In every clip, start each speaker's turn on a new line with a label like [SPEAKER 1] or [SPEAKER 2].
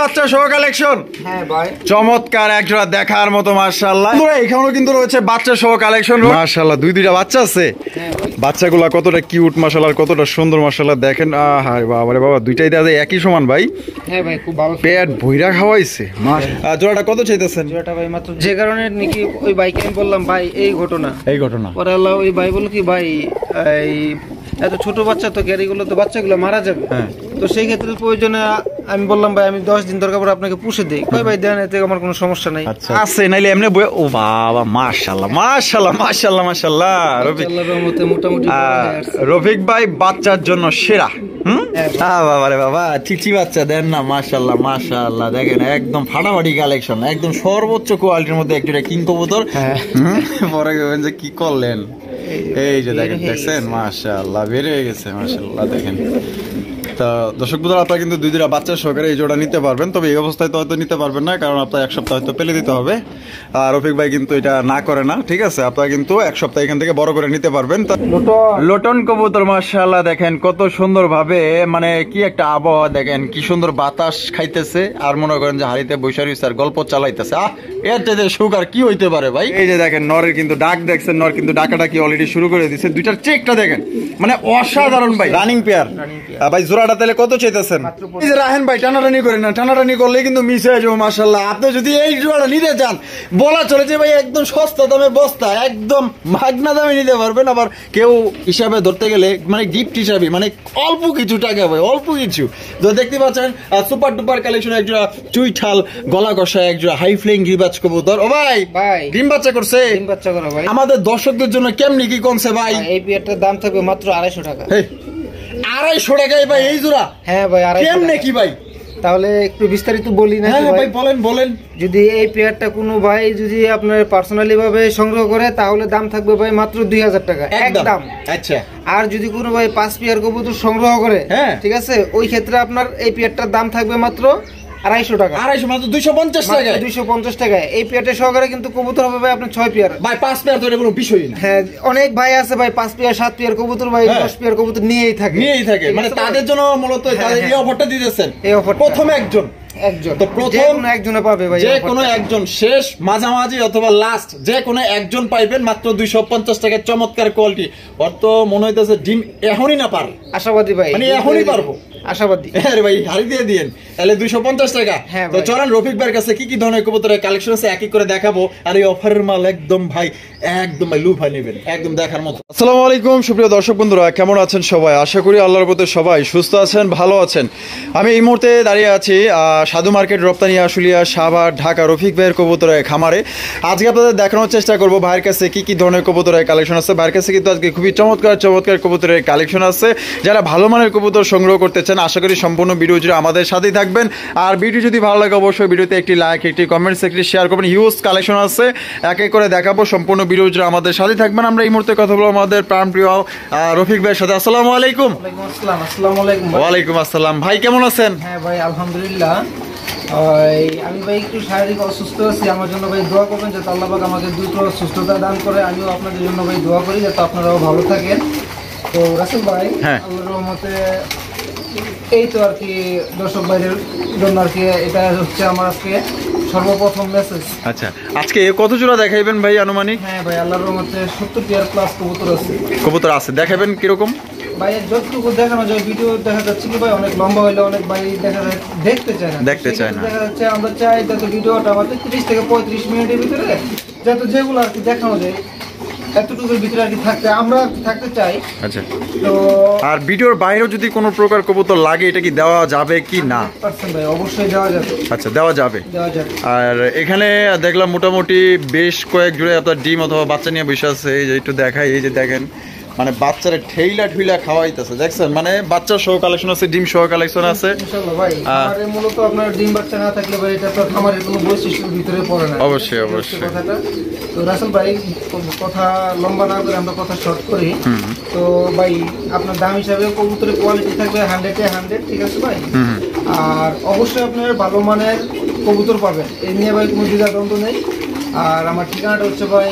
[SPEAKER 1] বাচ্চা সহ কালেকশন।
[SPEAKER 2] হ্যাঁ ভাই,
[SPEAKER 1] চমৎকার একজোড়া দেখার মতো মাশাআল্লাহ। এখানেও কিন্তু রয়েছে বাচ্চা সহ কালেকশন মাশাআল্লাহ। দুইটা বাচ্চা আছে, বাচ্চাগুলা কতটা কিউট মাশাআল্লাহ, কতটা সুন্দর মাশাআল্লাহ। দেখেন আরে বাবা রে বাবা, দুইটাই দাদা একই সমান ভাই।
[SPEAKER 2] হ্যাঁ ভাই, খুব ভালো
[SPEAKER 1] পেট ভইরা খাওয়াইছে মাশাআল্লাহ। জোড়াটা কত চাইতেছেন?
[SPEAKER 2] জোড়াটা ভাই মাত্র, যে কারণে নাকি ওই বাইকে আমি বললাম ভাই এই ঘটনা পরে আল্লাহ ওই ভাই বলল কি ভাই এই এত ছোট বাচ্চা তো গ্যারিগুলো তো বাচ্চাগুলো মারা যাবে, তো সেই ক্ষেত্রে প্রয়োজনে আমি বললাম ভাই আমি 10 দিন দরকার পরে আপনাকে পুষে দিই। কই ভাই দেন, এতে আমার কোনো সমস্যা নাই।
[SPEAKER 1] আছে নাইলে এমনি ও বাবা মাশাআল্লাহ মাশাআল্লাহ মাশাআল্লাহ মাশাআল্লাহ।
[SPEAKER 2] আল্লাহর রহমতে মোটামুটি
[SPEAKER 1] রফিক ভাই বাচ্চার জন্য সেরা। বাবা রে বাবা, চিচি বাচ্চা দেন না মাশাআল্লাহ মাশাআল্লাহ। দেখেন একদম ফাটাফাটি কালেকশন, একদম সর্বোচ্চ কোয়ালিটির মধ্যে একটা কিং কবুতর। পরে গেবেন যে কি করলেন। এই যে দেখেন, দেখছেন মাশাআল্লাহ বের হয়ে গেছে মাশাআল্লাহ। দেখেন তা দর্শক বন্ধুরা, আপনারা কিন্তু দুইটা বাচ্চা সহকারে এই জোড়া নিতে পারবেন, তবে এই অবস্থায় তো হয়তো নিতে পারবেন না, কারণ আপনার 1 সপ্তাহ হয়তো পেলে দিতে হবে। আর রফিক ভাই কিন্তু এটা না করে না, ঠিক আছে? আপনারা কিন্তু 1 সপ্তাহ এখান থেকে বড় করে নিতে পারবেন। লোটন কবুতর মাশাআল্লাহ, দেখেন কত সুন্দর ভাবে, মানে কি একটা আবহাওয়া, দেখেন কি সুন্দর বাতাস খাইতেছে, আর মনে করেন যে হাড়িতে বৈশা রয়েছে আর গল্প চালাইতেছে। এর চাইতে সুখ আর কি হইতে পারে ভাই? এই যে দেখেন নরের কিন্তু ডাক দেখছেন, নর কিন্তু ডাকাটা কি অলরেডি শুরু করে দিচ্ছে। দুইটার চেকটা দেখেন, মানে অসাধারণ ভাই, রানিং পেয়ার। ভাই জোড়াটা তাহলে কত চাইতেছেন? এই যে রাহেন ভাই টানাটানি করেন না, টানাটানি করলে কিন্তু মিস হয়ে যাবো মাশাআল্লাহ। আপনি যদি এই জোড়াটা নিতে চান, বলা চলে যে ভাই একদম সস্তা দামে বস্তা, একদম মাগনা দামে নিতে পারবেন। আবার কেউ হিসাবে ধরতে গেলে মানে গিফট হিসাবে, মানে অল্প কিছু টাকা ভাই, অল্প কিছু। তো দেখতে পাচ্ছেন সুপার ডুপার কালেকশন, একজোড়া চুইঠাল গলা কষা, একজোড়া হাই ফ্লাইং গিরিবাজ কবুতর। ও ভাই ডিম বাচ্চা করছে, ডিম বাচ্চা করা ভাই। আমাদের দর্শকদের জন্য কেমনি কি কোনছে ভাই?
[SPEAKER 2] এই পেয়ারটার দাম থাকবে মাত্র 250 টাকা।
[SPEAKER 1] 250 টাকায় ভাই এই জোড়া?
[SPEAKER 2] হ্যাঁ ভাই 250।
[SPEAKER 1] কেমনে কি ভাই?
[SPEAKER 2] তাহলে একটু বিস্তারিত বলি না
[SPEAKER 1] ভাই? বলেন বলেন।
[SPEAKER 2] যদি এই পেয়ারটা কোনো ভাই যদি আপনার পার্সোনালি ভাবে সংগ্রহ করে, তাহলে দাম থাকবে ভাই মাত্র 2000 টাকা একদম।
[SPEAKER 1] আচ্ছা,
[SPEAKER 2] আর যদি কোনো ভাই 5 পেয়ার কবুতর সংগ্রহ করে, ঠিক আছে, ওই ক্ষেত্রে আপনার এই পেয়ারটার দাম থাকবে মাত্র 250 টাকা।
[SPEAKER 1] 250 মাত্র 250 টাকা?
[SPEAKER 2] 250 টাকায় এই পেয়ারটা সহকারে কিন্তু কবুতর হবে ভাই আপনার 6 পেয়ার।
[SPEAKER 1] ভাই 5 পেয়ার তো কোনো বিষয়ই না।
[SPEAKER 2] হ্যাঁ, অনেক ভাই আছে ভাই 5 পেয়ার 7 পেয়ার কবুতর ভাই 10 পেয়ার কবুতর নিয়েই থাকে।
[SPEAKER 1] মানে তাদের জন্য মূলত এই অফারটা দিতেছেন।
[SPEAKER 2] এই অফার
[SPEAKER 1] প্রথমে একজন তো প্রথম
[SPEAKER 2] একজনে পাবে ভাই,
[SPEAKER 1] যে কোনো একজন, শেষ মাঝামাঝি অথবা লাস্ট যে কোনো একজন পাইবেন মাত্র 250 টাকার চমৎকার কোয়ালিটি। ওর তো মনে হইতেছে ডিম এখনই না পার।
[SPEAKER 2] আশাবাদী ভাই,
[SPEAKER 1] মানে এখনই পারবো,
[SPEAKER 2] আশাবাদী।
[SPEAKER 1] হ্যাঁ ভাই, হারি দিয়ে দিয়েন তাহলে 250 টাকা। তো চলেন রফিক ভাইয়ের কাছে কি কি ধরনের কবুতরের কালেকশন আছে এক এক করে দেখাবো। আর এই অফারের মাল একদম ভাই, একদম ভাই লুফা নেবেন, একদম দেখার মতো। আসসালামু আলাইকুম সুপ্রিয় দর্শক বন্ধুরা, কেমন আছেন সবাই? আশা করি আল্লাহর রহমতে সবাই সুস্থ আছেন, ভালো আছেন। আমি এই মুহূর্তে দাঁড়িয়ে আছি সাধু মার্কেট, রপ্তানি আশুলিয়া, সাভার, ঢাকা রফিক ভাইয়ের কবুতরের খামারে। আজকে আপনাদের দেখানোর চেষ্টা করবো ভাইয়ের কাছে কি কি ধরনের কবুতরের কালেকশন আছে। ভাইয়ের কাছে কিন্তু আজকে খুবই চমৎকার চমৎকার কবুতরের কালেকশন আছে। যারা ভালো মানের কবুতর সংগ্রহ করতে চান, আশা করি সম্পূর্ণ ভিডিও জুড়ে আমাদের সাথেই থাকবেন। আর ভিডিও যদি ভালো লাগে অবশ্যই ভিডিওতে একটি লাইক, একটি কমেন্টস, একটি শেয়ার করবেন। হিউজ কালেকশন আছে, এক এক করে দেখাবো। সম্পূর্ণ ভিডিও জুড়ে আমাদের সাথেই থাকবেন। আমরা এই মুহূর্তে কথা বলবো আমাদের প্রাণপ্রিয় রফিক ভাইয়ের সাথে। আসসালামু আলাইকুম।
[SPEAKER 2] আসসালামু আলাইকুম।
[SPEAKER 1] ওয়ালাইকুম আসসালাম। ভাই কেমন আছেন?
[SPEAKER 2] হ্যাঁ ভাই আলহামদুলিল্লাহ। আমি ভাই একটু শারীরিক অসুস্থ আছি, আমার জন্য ভাই দোয়া করবেন যাতে আল্লাহ পাক আমাকে দ্রুত সুস্থতা দান করে। আমিও আপনাদের জন্য ভাই দোয়া করি যাতে আপনারাও ভালো থাকেন। তো রাসেল ভাই, আল্লাহর রহমতে এই তো আর কি দর্শক ভাইদের জন্য আর কি এটা হচ্ছে আমার আজকে সর্বপ্রথম মেসেজ।
[SPEAKER 1] আচ্ছা, আজকে কত জোড়া দেখাইবেন ভাই আনুমানিক?
[SPEAKER 2] হ্যাঁ ভাই, আল্লাহর রহমতে 70 পেয়ার প্লাস কবুতর আছে।
[SPEAKER 1] কবুতর আছে, দেখাবেন কিরকম?
[SPEAKER 2] ভাই যতটুকু দেখানো যায়, ভিডিও দেখা যাচ্ছে কি ভাই অনেক লম্বা হইলে অনেক ভাই দেখতে চায় না। দেখা যাচ্ছে আমরা চাই যাতে ভিডিওটা আমাদের 30 থেকে 35 মিনিটের ভিতরে যাতে যেগুলো আর কি দেখানো যায় এতটুকুর ভিতরে আর কি আমরা থাকতে চাই।
[SPEAKER 1] আচ্ছা, তো আর ভিডিওর বাইরেও যদি কোনো প্রকার কবুতর লাগে, এটা কি দেওয়া যাবে কি না?
[SPEAKER 2] ভাই অবশ্যই দেওয়া যাবে।
[SPEAKER 1] আচ্ছা, দেওয়া যাবে। আর এখানে দেখলাম মোটামুটি বেশ কয়েক জোড়ে আপনার ডিম অথবা বাচ্চা নিয়ে বসে আছে। এই যে একটু দেখাই, এই যে দেখেন মানে বাচ্চারা ঠেইলা ঠুইলা খাওয়াইতেছে, দেখছেন? মানে বাচ্চা সহ কালেকশন আছে, ডিম সহ কালেকশন আছে।
[SPEAKER 2] ইনশাআল্লাহ ভাই, আমাদের মূলত আপনার ডিম বাচ্চা না থাকলে ভাই এটা তো খামারের কোনো বৈশিষ্ট্যের ভিতরে পড়ে না।
[SPEAKER 1] অবশ্যই অবশ্যই
[SPEAKER 2] কথাটা। তো রাসেল ভাই কথা লম্বা না করে আমরা কথা শর্ট করি। তো ভাই আপনার দাম হিসাবে কবুতরের কোয়ালিটি থাকবে 100 এ 100, ঠিক আছে ভাই? আর অবশ্যই আপনার ভালো মানের কবুতর পাবেন, এই নিয়ে ভাই কোনো দ্বিধাদ্বন্দ্ব নেই। আর আমার ঠিকানাটা হচ্ছে ভাই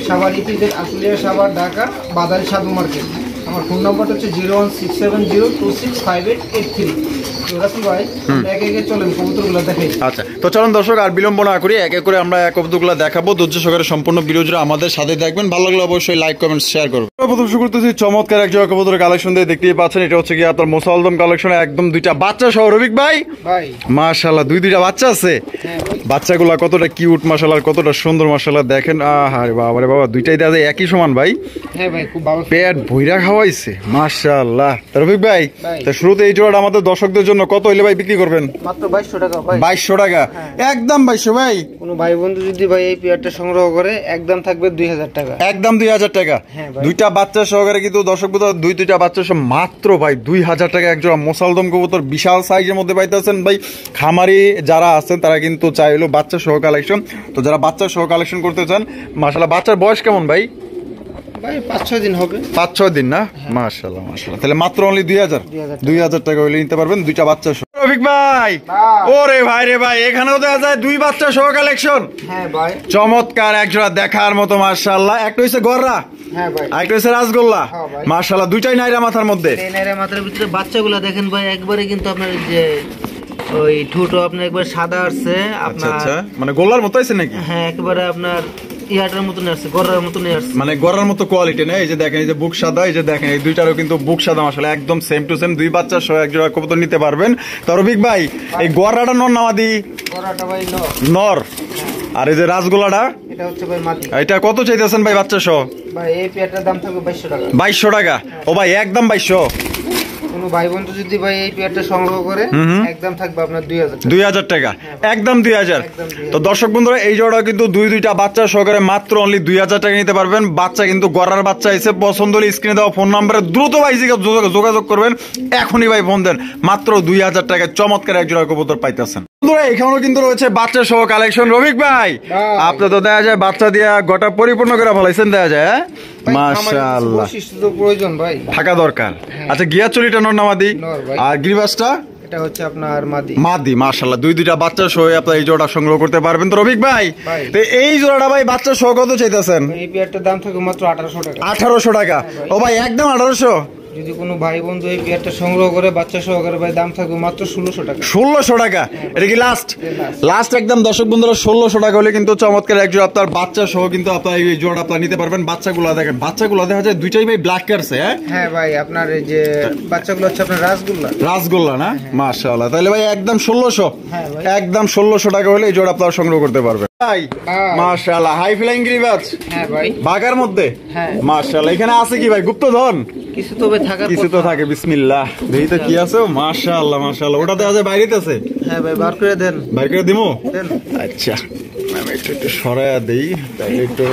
[SPEAKER 2] সাভার ইপিজেড, আশুলিয়া, সাভার, ঢাকা, বাদারি সাধু মার্কেট। আমার ফোন নাম্বারটা হচ্ছে 01670265883। রাসেল ভাই একে একে চলেন কবুতরগুলো দেখাই।
[SPEAKER 1] আচ্ছা, তো চলুন দর্শক আর বিলম্ব না করি এক এক করে আমরা কবুতরগুলো দেখাবো। ধৈর্য সহকারে সম্পূর্ণ ভিডিও জুড়ে আমাদের সাথে দেখবেন। ভালো লাগলে অবশ্যই লাইক কমেন্ট শেয়ার করবেন। প্রথম শুরু করতেছি চমৎকার এক জোড়া কবুতরের কালেকশন দিয়ে দেখতেই পাচ্ছেন। এটা হচ্ছে কি আপনার মোসালদম কালেকশন, একদম দুইটা বাচ্চা সহ। রবিক ভাই মাশাআল্লাহ দুইটা বাচ্চা আছে। বাচ্চাগুলা কতটা কিউট মাশাআল্লাহ, কতটা সুন্দর মাশাআল্লাহ। দেখেন আরে বাবা রে বাবা, দুইটাই দাদা একই সমান ভাই।
[SPEAKER 2] হ্যাঁ ভাই খুব ভালো,
[SPEAKER 1] পেট ভইরা খাওয়াইছে মাশাআল্লাহ। রবিক ভাই তো শুরুতে এই জোড়াটা আমাদের দর্শকদের জন্য কত হইলে ভাই বিক্রি করবেন?
[SPEAKER 2] মাত্র 2200 টাকা ভাই।
[SPEAKER 1] 2200 টাকা একদম 2200 ভাই।
[SPEAKER 2] কোন ভাই বন্ধু যদি ভাই এই পেয়ারটা সংগ্রহ করে একদম থাকবে 2000 টাকা,
[SPEAKER 1] একদম 2000 টাকা। দুইটা বাচ্চা সহকারে কিন্তু দর্শক বন্ধু দুইটা বাচ্চা সহ মাত্র ভাই 2000 টাকা এক জোড়া মোসালদম কবুতর বিশাল সাইজের মধ্যে পাইতেছেন ভাই। খামারি যারা আছেন তারা কিন্তু চাইলো বাচ্চা সহ কালেকশন, তো যারা বাচ্চা সহ কালেকশন করতে চান মাশাআল্লাহ। বাচ্চার বয়স কেমন ভাই?
[SPEAKER 2] ভাই 5-6 দিন হবে।
[SPEAKER 1] 5-6 দিন না? মাশাআল্লাহ মাশাআল্লাহ। তাহলে মাত্র অনলি 2000 টাকা হইলে নিতে পারবেন দুইটা বাচ্চা সহ। রফিক ভাই ওরে ভাই রে ভাই, এখানেও দেখা যায় দুই বাচ্চা সহ কালেকশন।
[SPEAKER 2] হ্যাঁ ভাই
[SPEAKER 1] চমৎকার এক জোড়া দেখার মতো মাশাআল্লাহ। একটা হইছে গররা,
[SPEAKER 2] হ্যাঁ ভাই,
[SPEAKER 1] আরেকটা হচ্ছে রাসগোল্লা। মাশাআল্লাহ দুইটাই নাইরা মাথার মধ্যে।
[SPEAKER 2] এই নাইরা মাথার ভিতরে বাচ্চাগুলো দেখেন ভাই, একবারে কিন্তু আপনার যে ওই ঠুটো আপনার একবার সাদা আছে আপনার।
[SPEAKER 1] আচ্ছা মানে গোল্লার মতো আছে নাকি?
[SPEAKER 2] হ্যাঁ একবারে আপনার ইয়াটার মতনই আছে, গররার মতনই আছে,
[SPEAKER 1] মানে গররার মতো কোয়ালিটি না। এই যে দেখেন এই যে বুক সাদা, এই যে দেখেন এই দুইটারও কিন্তু বুক সাদা মাশাআল্লাহ, একদম সেম টু সেম। দুই বাচ্চা সহ এক জোড়া কবুতর নিতে পারবেন। তো রফিক ভাই এই গররাটা নর নামাদি?
[SPEAKER 2] গররাটা ভাই
[SPEAKER 1] নর। আর এই যে রাসগোল্লাটা
[SPEAKER 2] এটা হচ্ছে ভাই মাদি।
[SPEAKER 1] এটা কত চাইতেছেন ভাই বাচ্চা সহ?
[SPEAKER 2] ভাই এই পেয়ারটার দাম থাকবে 2200 টাকা।
[SPEAKER 1] 2200 টাকা ও ভাই, একদম 2200।
[SPEAKER 2] কোনো ভাই বন্ধু যদি ভাই এই পেয়ারটা সংগ্রহ করে একদম থাকবে আপনার
[SPEAKER 1] 2000 টাকা, একদম 2000। তো দর্শক বন্ধুরা এই জোড়া কিন্তু দুইটা বাচ্চা সহকারে মাত্র অনলি 2000 টাকা নিতে পারবেন। বাচ্চা কিন্তু গড়ার বাচ্চা এসে পছন্দ হলে স্ক্রিনে দেওয়া ফোন নাম্বারে দ্রুত ভাই যোগাযোগ করবেন। এখনই ভাই ফোন দেন, মাত্র 2000 টাকায় চমৎকার এক জোড়া কবুতর পাইতেছেন। বন্ধুরা এখানেও কিন্তু রয়েছে বাচ্চা সহ কালেকশন। রফিক ভাই আপনি তো দেখা যায় বাচ্চা দিয়া গোটা পরিপূর্ণ করে ফেলাইছেন দেখা যায়। মাশাআল্লাহ
[SPEAKER 2] প্রয়োজন ভাই
[SPEAKER 1] থাকা দরকার। আচ্ছা গিয়া চলিটা নর নামাদি, আর গিরিবাসটা
[SPEAKER 2] এটা হচ্ছে আপনার মাদি।
[SPEAKER 1] মাদি মাশাআল্লাহ দুইটা বাচ্চা সহ আপনারা এই জোড়া সংগ্রহ করতে পারবেন। তো রফিক ভাই তো এই জোড়াটা ভাই বাচ্চা সহ কত চাইতেছেন?
[SPEAKER 2] এই পেয়ারটার দাম থাকবে মাত্র 1800 টাকা।
[SPEAKER 1] 1800 টাকা ও ভাই, একদম 1800।
[SPEAKER 2] যদি কোনো ভাই বন্ধু এই পেয়ারটা সংগ্রহ করে বাচ্চা সহকারে ভাই দাম থাকবে মাত্র 1600 টাকা।
[SPEAKER 1] 1600 টাকা এটা কি লাস্ট একদম দর্শক বন্ধুরা 1600 টাকা হলে কিন্তু চমৎকার এক জোড়া আপনার বাচ্চা সহ কিন্তু আপনার এই জোড়া আপনার নিতে পারবেন। বাচ্চাগুলো দেখেন, বাচ্চাগুলো দেখা যায় দুইটাই ভাই ব্ল্যাক কারছে।
[SPEAKER 2] হ্যাঁ ভাই আপনার এই যে বাচ্চাগুলো হচ্ছে আপনার রাসগোল্লা
[SPEAKER 1] না? মাশাআল্লাহ তাহলে ভাই একদম 1600।
[SPEAKER 2] হ্যাঁ ভাই
[SPEAKER 1] একদম 1600 টাকা হলে এই জোড়া আপনারা সংগ্রহ করতে পারবেন ভাই। মাশাআল্লাহ হাই ফ্লাইং গিরিবাজ।
[SPEAKER 2] হ্যাঁ ভাই
[SPEAKER 1] বাগার মধ্যে। হ্যাঁ মাশাআল্লাহ। এখানে আছে কি ভাই গুপ্তধন? কিছু তো থাকে। বিসমিল্লাহ দেখি তো কি আছে। মাশাআল্লাহ মাশাআল্লাহ। ওটা দেখা যায় বাইরেতে আছে।
[SPEAKER 2] হ্যাঁ ভাই বার করে দেন।
[SPEAKER 1] বার করে দিমু? আচ্ছা আমি একটু সরায়া দেই তাহলে একটু।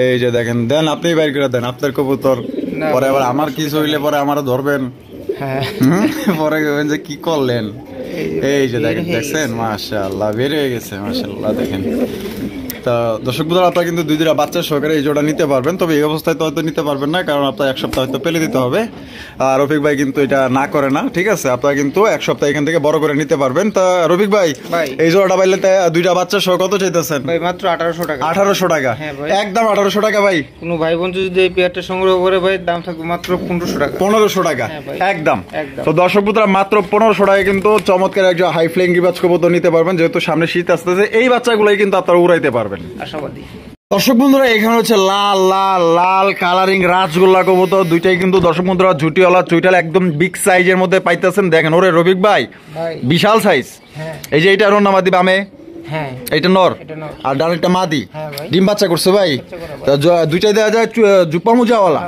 [SPEAKER 1] এই যে দেখেন দেন, আপনি বাইর করে দেন আপনার কবুতর। পরে আবার আমার কিছু হইলে পরে আমারও ধরবেন। হ্যাঁ পরে যে কি করলেন। এই যে দেখেন দেখছেন মাশাআল্লাহ বের হয়ে গেছে মাশাআল্লাহ। দেখেন তা দর্শক বন্ধুরা আপনারা কিন্তু দুইটা বাচ্চা সহকারে এই জোড়া নিতে পারবেন। তবে এই অবস্থায় তো হয়তো নিতে পারবেন না, কারণ আপনার এক সপ্তাহ হয়তো পেলে দিতে হবে। আর রফিক ভাই কিন্তু এটা না করে না, ঠিক আছে? আপনারা কিন্তু এক সপ্তাহ এখান থেকে বড় করে নিতে পারবেন। তা রফিক ভাই এই জোড়াটা পাইলে দুইটা বাচ্চা সহ কত চাইতেছেন?
[SPEAKER 2] ভাই মাত্র 1800 টাকা।
[SPEAKER 1] 1800 টাকা একদম 1800 টাকা ভাই।
[SPEAKER 2] কোনো ভাই বন্ধু যদি এই পেয়ারটা সংগ্রহ করে ভাই দাম থাকবে মাত্র 1500 টাকা।
[SPEAKER 1] 1500 টাকা একদম। তো দর্শক বন্ধুরা মাত্র 1500 টাকা কিন্তু চমৎকার একজন হাই ফ্লাইং গিরিবাজ কবুতর নিতে পারবেন। যেহেতু সামনে শীত আসতেছে এই বাচ্চাগুলোই কিন্তু আপনারা উড়াইতে পারবেন আশাবাদী। দর্শক বন্ধুরা এখানে হচ্ছে লাল লাল লাল কালারিং রাসগোল্লা কবুতর। দুইটাই কিন্তু দর্শক বন্ধুরা ঝুটিওয়ালা চুইটাল একদম বিগ সাইজের মধ্যে পাইতেছেন। দেখেন ওরে রফিক ভাই বিশাল সাইজ। এই যে এইটা রন্নামাদি বামে, হ্যাঁ এটা নর আর ডানেরটা মাদি। ডিম বাচ্চা করছে ভাই। দুইটাই দেওয়া যায় জুপা মুজাওয়ালা।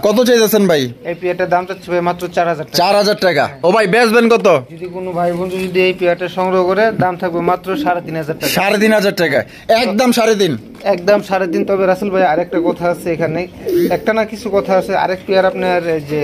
[SPEAKER 1] কত চাইতেছেন ভাই? এই পেয়ারটার দাম চাচ্ছে ভাই মাত্র 4000 টাকা। 4000 টাকা ও ভাই বেচবেন কত? যদি কোনো ভাই বন্ধু যদি এই পেয়ারটা সংগ্রহ করে দাম থাকবে মাত্র 3500 টাকা। 3500 টাকা একদম 3.5 একদম 3.5। তবে রাসেল ভাই আরেকটা কথা আছে এখানে, একটা না কিছু কথা আছে। আরেক পেয়ার আপনার যে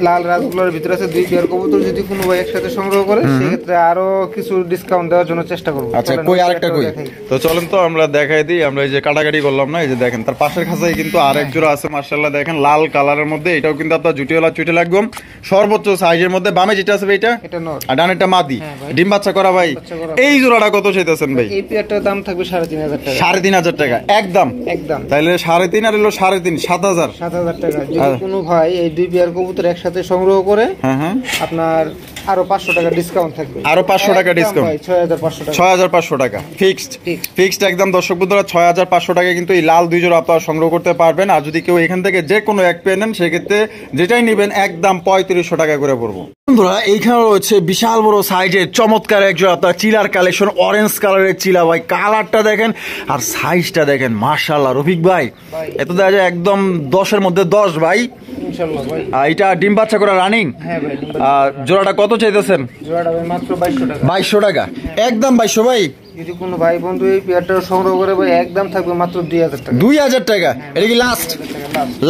[SPEAKER 1] লাল রাসগোল্লার ভিতরে আছে দুই পেয়ার কবুতর, যদি কোনো ভাই একসাথে সংগ্রহ করে সেক্ষেত্রে আরো কিছু ডিসকাউন্ট দেওয়ার জন্য চেষ্টা করবো। আচ্ছা কই আরেকটা কই? তো চলেন তো আমরা দেখাই দিই। আমরা এই যে কাটাকাটি করলাম না, এই যে দেখেন তার পাশের খাঁচায় কিন্তু আরেক জোড়া আছে মাশাআল্লাহ। দেখেন লাল কালারের মধ্যে, এটাও কিন্তু আপনার জুটিওয়ালা চুইটাল একদম সর্বোচ্চ সাইজের মধ্যে। বামে যেটা আছে এটা নর আর ডানেরটা মাদি। ডিম বাচ্চা করা ভাই। এই জোড়াটা কত চাইতেছেন ভাই? এই পেয়ারটার দাম থাকবে 3500 টাকা। 3500 টাকা একদম একদম। তাহলে 3.5 আর হলো 3.5 7000 টাকা। যদি কোনো ভাই এই দুই পেয়ার কবুতর একসাথে
[SPEAKER 2] একসাথে সংগ্রহ করে
[SPEAKER 1] হ্যাঁ হ্যাঁ
[SPEAKER 2] আপনার আরো 500 টাকা ডিসকাউন্ট থাকবে।
[SPEAKER 1] আরো 500 টাকা ডিসকাউন্ট,
[SPEAKER 2] 6500 টাকা,
[SPEAKER 1] 6500 টাকা ফিক্সড একদম। দর্শক বন্ধুরা 6500 টাকায় কিন্তু এই লাল দুই জোড়া আপনারা সংগ্রহ করতে পারবেন। আর যদি কেউ এখান থেকে যে কোনো এক পেয়ে নেন সেক্ষেত্রে যেটাই নেবেন একদম 3500 টাকা করে পড়বো। বন্ধুরা এইখানে রয়েছে বিশাল বড় সাইজের চমৎকার এক জোড়া আপনার চিলার কালেকশন, অরেঞ্জ কালারের চিলা ভাই। কালারটা দেখেন আর সাইজটা দেখেন, মাশাআল্লাহ রফিক ভাই এত দেখা যায় একদম 10-এর মধ্যে 10 ভাই
[SPEAKER 2] ইনশাআল্লাহ ভাই।
[SPEAKER 1] এটা ডিম বাচ্চা করে রানিং।
[SPEAKER 2] হ্যাঁ ভাই।
[SPEAKER 1] আর জোড়াটা কত চাইতেছেন?
[SPEAKER 2] জোড়াটা ভাই মাত্র 2200 টাকা।
[SPEAKER 1] 2200 টাকা একদম 2200 ভাই।
[SPEAKER 2] যদি কোনো ভাই বন্ধু এই পেয়ারটা সংগ্রহ করে ভাই একদম থাকবে মাত্র 2000 টাকা।
[SPEAKER 1] 2000 টাকা এটা কি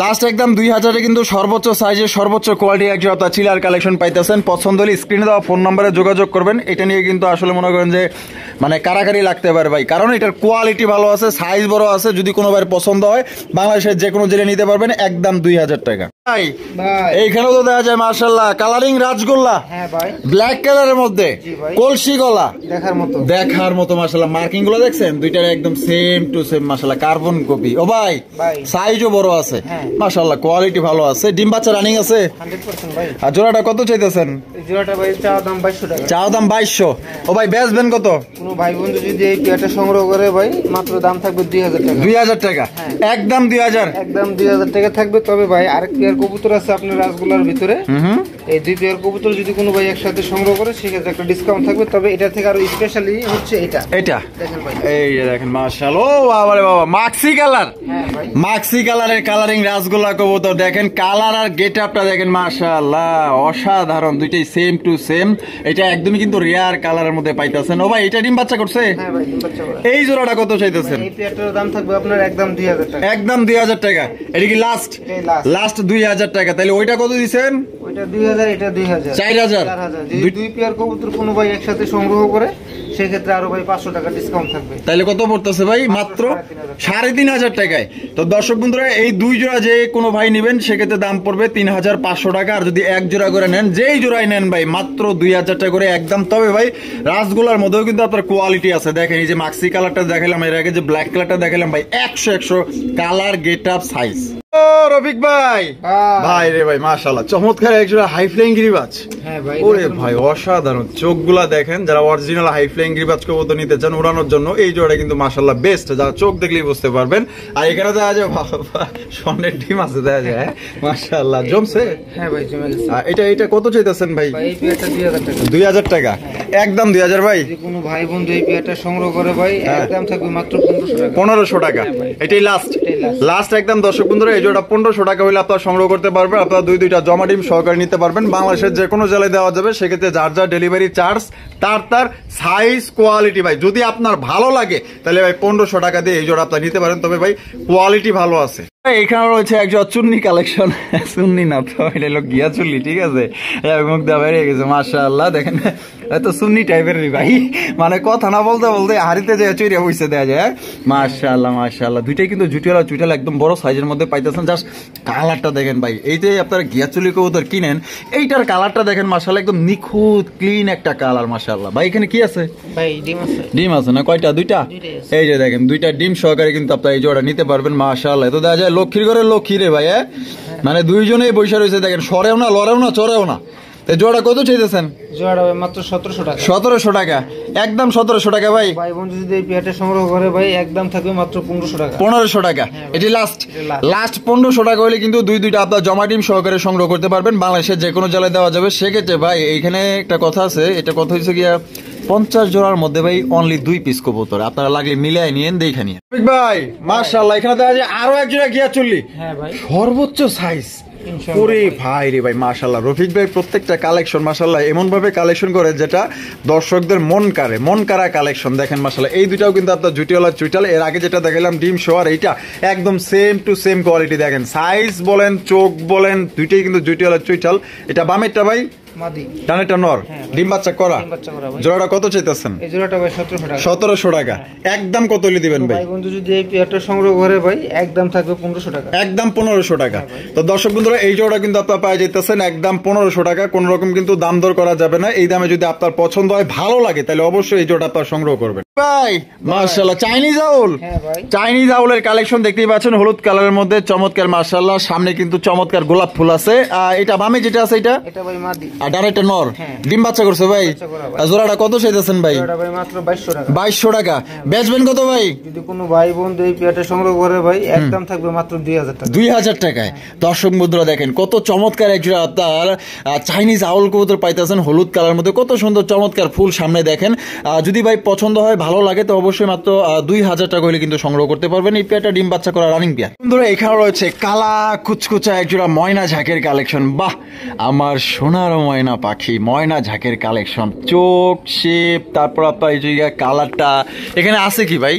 [SPEAKER 1] লাস্ট একদম 2000-এ কিন্তু সর্বোচ্চ সাইজের সর্বোচ্চ কোয়ালিটি একজন আপনার চিলার কালেকশন পাইতেছেন। পছন্দ হলে স্ক্রিনে দেওয়া ফোন নম্বরে যোগাযোগ করবেন। এটা নিয়ে কিন্তু আসলে মনে করেন যে মানে কারাকারি লাগতে পারে ভাই, কারণ এটার কোয়ালিটি ভালো আছে, সাইজ বড় আছে। যদি কোনো ভাইয়ের পছন্দ হয় বাংলাদেশের যে কোনো জেলে নিতে পারবেন একদম 2000 টাকা ভাই। এইখানেও তো দেখা যায় মাশাআল্লাহ কালারিং রাজগোল্লা।
[SPEAKER 2] হ্যাঁ ভাই,
[SPEAKER 1] ব্ল্যাক কালারের মধ্যে কলসি গলা
[SPEAKER 2] দেখার মতো
[SPEAKER 1] মাশাআল্লাহ। মার্কিং গুলো দেখছেন দুইটার একদম সেম টু সেম মাশাআল্লাহ, কার্বন কপি। ও ভাই সাইজও বড় আছে মাশাআল্লাহ, কোয়ালিটি ভালো আছে। ডিম বাচ্চা রানিং আছে
[SPEAKER 2] 100% ভাই।
[SPEAKER 1] আর জোড়াটা কত চাইতেছেন?
[SPEAKER 2] জোড়াটা ভাই চাওয়া দাম 2200 টাকা।
[SPEAKER 1] চাওয়া দাম 2200। ও ভাই বেচবেন কত?
[SPEAKER 2] কোনো ভাই বন্ধু যদি এই পেয়ারটা সংগ্রহ করে ভাই মাত্র দাম থাকবে 2000 টাকা।
[SPEAKER 1] 2000 টাকা একদম 2000
[SPEAKER 2] একদম 2000 টাকা থাকবে। তবে ভাই আরেক পেয়ার কবুতর আছে আপনার রাজগোল্লার ভিতরে। এই দুই পেয়ার কবুতর যদি কোনো ভাই একসাথে সংগ্রহ করে সেক্ষেত্রে একটা ডিসকাউন্ট থাকবে। তবে এটা থেকে আরো স্পেশালি হচ্ছে এটা দেখেন ভাই,
[SPEAKER 1] এই যে দেখেন মাশাআল্লাহ। ও বাবা রে বাবা, মাক্সি কালার।
[SPEAKER 2] হ্যাঁ ভাই,
[SPEAKER 1] মাক্সি কালারের কালারিং রাজগোল্লা কবুতর দেখেন, কালার আর গেটআপটা দেখেন মাশাআল্লাহ অসাধারণ, দুইটাই সেম টু সেম। এটা একদমই কিন্তু রেয়ার কালারের মধ্যে পাইতাছেন। ও ভাই এটা ডিম বাচ্চা করছে?
[SPEAKER 2] হ্যাঁ ভাই ডিম বাচ্চা করে।
[SPEAKER 1] এই জোড়াটা কত চাইতেছেন?
[SPEAKER 2] এই পেয়ারটার দাম থাকবে আপনার একদম 2000 টাকা।
[SPEAKER 1] একদম 2000 টাকা। এটা কি লাস্ট? লাস্ট 2000 টাকা। তাহলে ওইটা কত দিবেন?
[SPEAKER 2] ওইটা 2000, এটা 2000,
[SPEAKER 1] 4000।
[SPEAKER 2] যদি দুই পেয়ার কবুতর কোনো ভাই একসাথে সংগ্রহ করে সেক্ষেত্রে আরো ভাই 500 টাকা ডিসকাউন্ট থাকবে।
[SPEAKER 1] তাহলে কত পড়তেছে ভাই? মাত্র 3500 টাকায়। তো দর্শক বন্ধুরা এই দুই জোড়া যে কোনো ভাই নেবেন সেক্ষেত্রে দাম পড়বে 3500 টাকা। আর যদি এক জোড়া করে নেন, যেই জোড়াই নেন ভাই মাত্র 2000 টাকা করে একদম। তবে ভাই রাজগোলার মধ্যেও কিন্তু আপনার কোয়ালিটি আছে। দেখেন এই যে মাক্সি কালারটা দেখালাম, এর আগে যে ব্ল্যাক কালারটা দেখালাম ভাই 100 কালার গেট আপ সাইজ। ও রফিক ভাই, ভাই রে ভাই মাশাআল্লাহ চমৎকার একজোড়া হাই ফ্লাইং গিরিবাজ।
[SPEAKER 2] হ্যাঁ ভাই,
[SPEAKER 1] ওরে ভাই অসাধারণ, চোখগুলা দেখেন। যারা অরিজিনাল হাই ফ্লাইং গিরিবাজ কবুতর নিতে চান উড়ানোর জন্য এই জোড়া কিন্তু মাশাআল্লাহ বেস্ট, যারা চোখ দেখলেই বুঝতে পারবেন। আর এখানে দেখা যায় স্বর্ণের ডিম আছে দেখা যায় মাশাআল্লাহ, জমছে।
[SPEAKER 2] হ্যাঁ ভাই জমে গেছে।
[SPEAKER 1] এটা কত চাইতেছেন ভাই?
[SPEAKER 2] এই পেয়ারটা 2000 টাকা।
[SPEAKER 1] 2000 টাকা একদম 2000 ভাই।
[SPEAKER 2] যদি কোনো ভাই বন্ধু এই পেয়ারটা সংগ্রহ করে ভাই একদম থাকবে মাত্র 1500 টাকা।
[SPEAKER 1] 1500 টাকা এটাই লাস্ট একদম। দর্শক বন্ধুরা এই জোড়া 1500 টাকা হলে আপনারা সংগ্রহ করতে পারবেন। আপনারা দুইটা জমা ডিম সহকারে নিতে পারবেন। বাংলাদেশের যে কোনো জেলায় দেওয়া যাবে। সেক্ষেত্রে যার ডেলিভারি চার্জ তার সাইজ কোয়ালিটি ভাই যদি আপনার ভালো লাগে তাহলে ভাই 1500 টাকা দিয়ে এই জোড়া আপনারা নিতে পারেন। তবে ভাই কোয়ালিটি ভালো আছে। এখানে রয়েছে একজন চুন্নি কালেকশন, চুন্নি না তো এটা হলো গিয়া চুল্লি, ঠিক আছে। মুখ দেওয়া বেরিয়ে গেছে মাশাআল্লাহ। দেখেন এত সুন্নি টাইপের ভাই, মানে কথা না বলতে বলতে হাড়িতে যে চুরিয়া বসে দেওয়া যায় মাশাআল্লাহ। দুইটাই কিন্তু জুটিয়ালা একদম বড় সাইজের মধ্যে পাইতেছেন। জাস্ট কালারটা দেখেন ভাই, এই যে আপনারা গিয়া চুল্লি কবুতর কিনেন এইটার কালারটা দেখেন মাশাআল্লাহ, একদম নিখুঁত ক্লিন একটা কালার মাশাআল্লাহ। ভাই এখানে কি আছে?
[SPEAKER 2] ভাই ডিম আছে
[SPEAKER 1] না? কয়টা? দুইটা। এই যে দেখেন দুইটা ডিম সহকারে কিন্তু আপনারা এই জোড়া নিতে পারবেন মাশাআল্লাহ। তো দেখা যায় লক্ষ্মীর ঘরে লক্ষ্মী রে ভাই, মানে দুইজনেই বৈশা রয়েছে দেখেন, সরেও না লড়েও না চড়েও না। জোড়া কত চাইতেছেন?
[SPEAKER 2] জোড়া ভাই মাত্র 1700 টাকা।
[SPEAKER 1] 1700 টাকা একদম 1700 টাকা ভাই।
[SPEAKER 2] ভাই বন্ধু যদি এই পেয়ারটা সংগ্রহ করে ভাই একদম থাকবে মাত্র 1500 টাকা।
[SPEAKER 1] 1500 টাকা এটি লাস্ট 1500 টাকা হলে কিন্তু দুইটা আপনার জমা ডিম সহকারে সংগ্রহ করতে পারবেন। বাংলাদেশের যে কোনো জেলায় দেওয়া যাবে। সেক্ষেত্রে ভাই এইখানে একটা কথা আছে, এটা কথা হচ্ছে গিয়া 50 জোড়ার মধ্যে ভাই অনলি 2 পিস কবুতর, আপনারা লাগলে মিলাই নিয়েন দেখে নিয়ে ভাই মাশাআল্লাহ। এখানে দেখা যায় আরো এক জোড়া গিয়া চুল্লি।
[SPEAKER 2] হ্যাঁ ভাই
[SPEAKER 1] সর্বোচ্চ সাইজ। ওরে ভাই রে ভাই মাশাআল্লাহ, রফিক ভাই প্রত্যেকটা কালেকশন মাশাআল্লাহ এমন ভাবে কালেকশন করে যেটা দর্শকদের মন কারা কালেকশন। দেখেন মাশাআল্লাহ এই দুটাও কিন্তু আপনার জুটিওয়ালা চুইটাল। এর আগে যেটা দেখালাম ডিম শো, আর এইটা একদম সেম টু সেম কোয়ালিটি। দেখেন সাইজ বলেন চোখ বলেন দুইটাই কিন্তু জুটিওয়ালা চুইটাল। এটা বামেরটা ভাই
[SPEAKER 2] মাদি।
[SPEAKER 1] ডানেরটা নর, ডিম বাচ্চা করা। জোড়াটা কত চাইতেছেন?
[SPEAKER 2] এই জোড়াটা ভাই 1700 টাকা।
[SPEAKER 1] 1700 টাকা। একদম কত হলে দিবেন ভাই?
[SPEAKER 2] ভাই বন্ধু যদি এই পেয়ারটা সংগ্রহ করে ভাই একদম থাকবে 1500 টাকা।
[SPEAKER 1] একদম 1500 টাকা। তো দর্শক বন্ধুরা এই জোড়া কিন্তু আপনারা পেয়ে যেতেছেন একদম 1500 টাকা। কোনো রকম কিন্তু দাম দর করা যাবে না। এই দামে যদি আপনার পছন্দ হয়, ভালো লাগে, তাহলে অবশ্যই এই জোড়া আপনারা সংগ্রহ করবেন ভাই। মাশাআল্লাহ, চাইনিজ আউল।
[SPEAKER 2] হ্যাঁ ভাই,
[SPEAKER 1] চাইনিজ আউলের কালেকশন দেখতেই পাচ্ছেন, হলুদ কালারের মধ্যে চমৎকার। মাশাআল্লাহ, সামনে কিন্তু চমৎকার গোলাপ ফুল আছে। এটা বামে যেটা আছে এটা
[SPEAKER 2] ভাই মাদি,
[SPEAKER 1] আর ডানেরটা নর। ডিম বাচ্চা করছে ভাই। জোড়াটা কত চাইতেছেন ভাই?
[SPEAKER 2] জোড়াটা ভাই মাত্র 2200 টাকা।
[SPEAKER 1] 2200 টাকা। বেচবেন কত ভাই?
[SPEAKER 2] যদি কোনো ভাই বন্ধু এই পেয়ারটা সংগ্রহ করে ভাই একদম থাকবে মাত্র 2000 টাকা।
[SPEAKER 1] 2000 টাকায়। দর্শক বন্ধুরা দেখেন কত চমৎকার একজোড়া আপনার চাইনিজ আউল কবুতর পাইতেছেন হলুদ কালার মধ্যে। কত সুন্দর চমৎকার ফুল সামনে দেখেন। যদি ভাই পছন্দ হয়, ভালো লাগে, তো অবশ্যই মাত্র 2000 টাকা হলে কিন্তু সংগ্রহ করতে পারবেন। এই পেয়ারটা ডিম বাচ্চা করা রানিং পেয়ার। বন্ধুরা এখানে রয়েছে কালা কুচকুচা একজোড়া ময়না ঝাঁকের কালেকশন। বাহ, আমার সোনার ময়না পাখি, ময়না ঝাঁকের কালেকশন। চোখ শেপ, তারপর আপনার এই যে কালারটা এখানে আছে কি ভাই?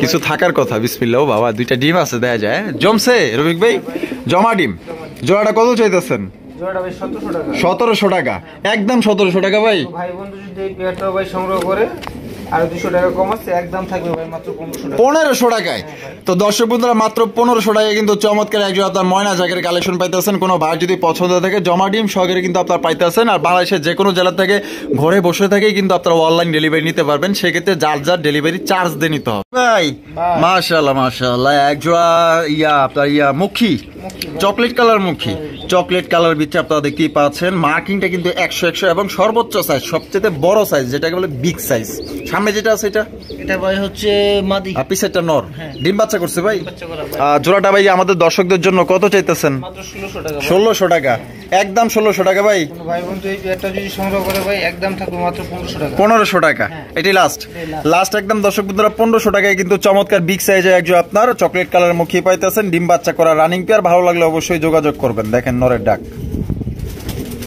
[SPEAKER 1] কিছু থাকার কথা। বিসমিল্লাহ। ও বাবা, দুইটা ডিম আছে দেখা যায়। জমছে রফিক ভাই? জমা ডিম। জোড়াটা কত চাইতেছেন?
[SPEAKER 2] জোড়াটা ভাই 1700 টাকা।
[SPEAKER 1] 1700 টাকা। একদম 1700 টাকা ভাই।
[SPEAKER 2] ভাই বন্ধু যদি এই পেয়ারটা ভাই সংগ্রহ করে আর 200 টাকা কম আছে, একদম থাকবে ভাই মাত্র 1500 টাকা।
[SPEAKER 1] 1500 টাকায়। তো দর্শক বন্ধুরা মাত্র 1500 টাকায় কিন্তু চমৎকার একজন আপনার ময়না ঝাঁকের কালেকশন পাইতেছেন। কোনো ভাই যদি পছন্দ থাকে জমা ডিম সহকারে কিন্তু আপনার পাইতেছেন। আর বাংলাদেশের যে কোনো জেলা থেকে ঘরে বসে থেকেই কিন্তু আপনারা অনলাইন ডেলিভারি নিতে পারবেন। সেক্ষেত্রে যার যার ডেলিভারি চার্জ দিয়ে নিতে হবে ভাই। মাশাআল্লাহ মাশাআল্লাহ, একজোড়া আপনার মুখী, চকলেট কালার মুখী, চকলেট কালার ভিতরে আপনারা দেখতেই পাচ্ছেন। মার্কিংটা কিন্তু 100 এবং সর্বোচ্চ সাইজ, সবচেয়ে বড় সাইজ যেটাকে বলে বিগ সাইজ। সামনে যেটা আছে এটা
[SPEAKER 2] ভাই হচ্ছে মাদি,
[SPEAKER 1] আর পিছেরটা নর। ডিম বাচ্চা করছে ভাই। জোড়াটা ভাই আমাদের দর্শকদের জন্য কত চাইতেছেন?
[SPEAKER 2] মাত্র 1600 টাকা।
[SPEAKER 1] 1600 টাকা। একদম 1600 টাকা ভাই।
[SPEAKER 2] কোনো ভাই বন্ধু এই পেয়ারটা যদি সংগ্রহ করে ভাই একদম থাকবে মাত্র 1500 টাকা।
[SPEAKER 1] 1500 টাকা। এটাই লাস্ট একদম দর্শক বন্ধুরা 1500 টাকায় কিন্তু চমৎকার বিগ সাইজে একজন আপনার চকলেট কালার মুখী পাইতেছেন। ডিম বাচ্চা করা রানিং পেয়ার। ভালো লাগলে অবশ্যই যোগাযোগ করবেন। দেখেন নরের ডাক।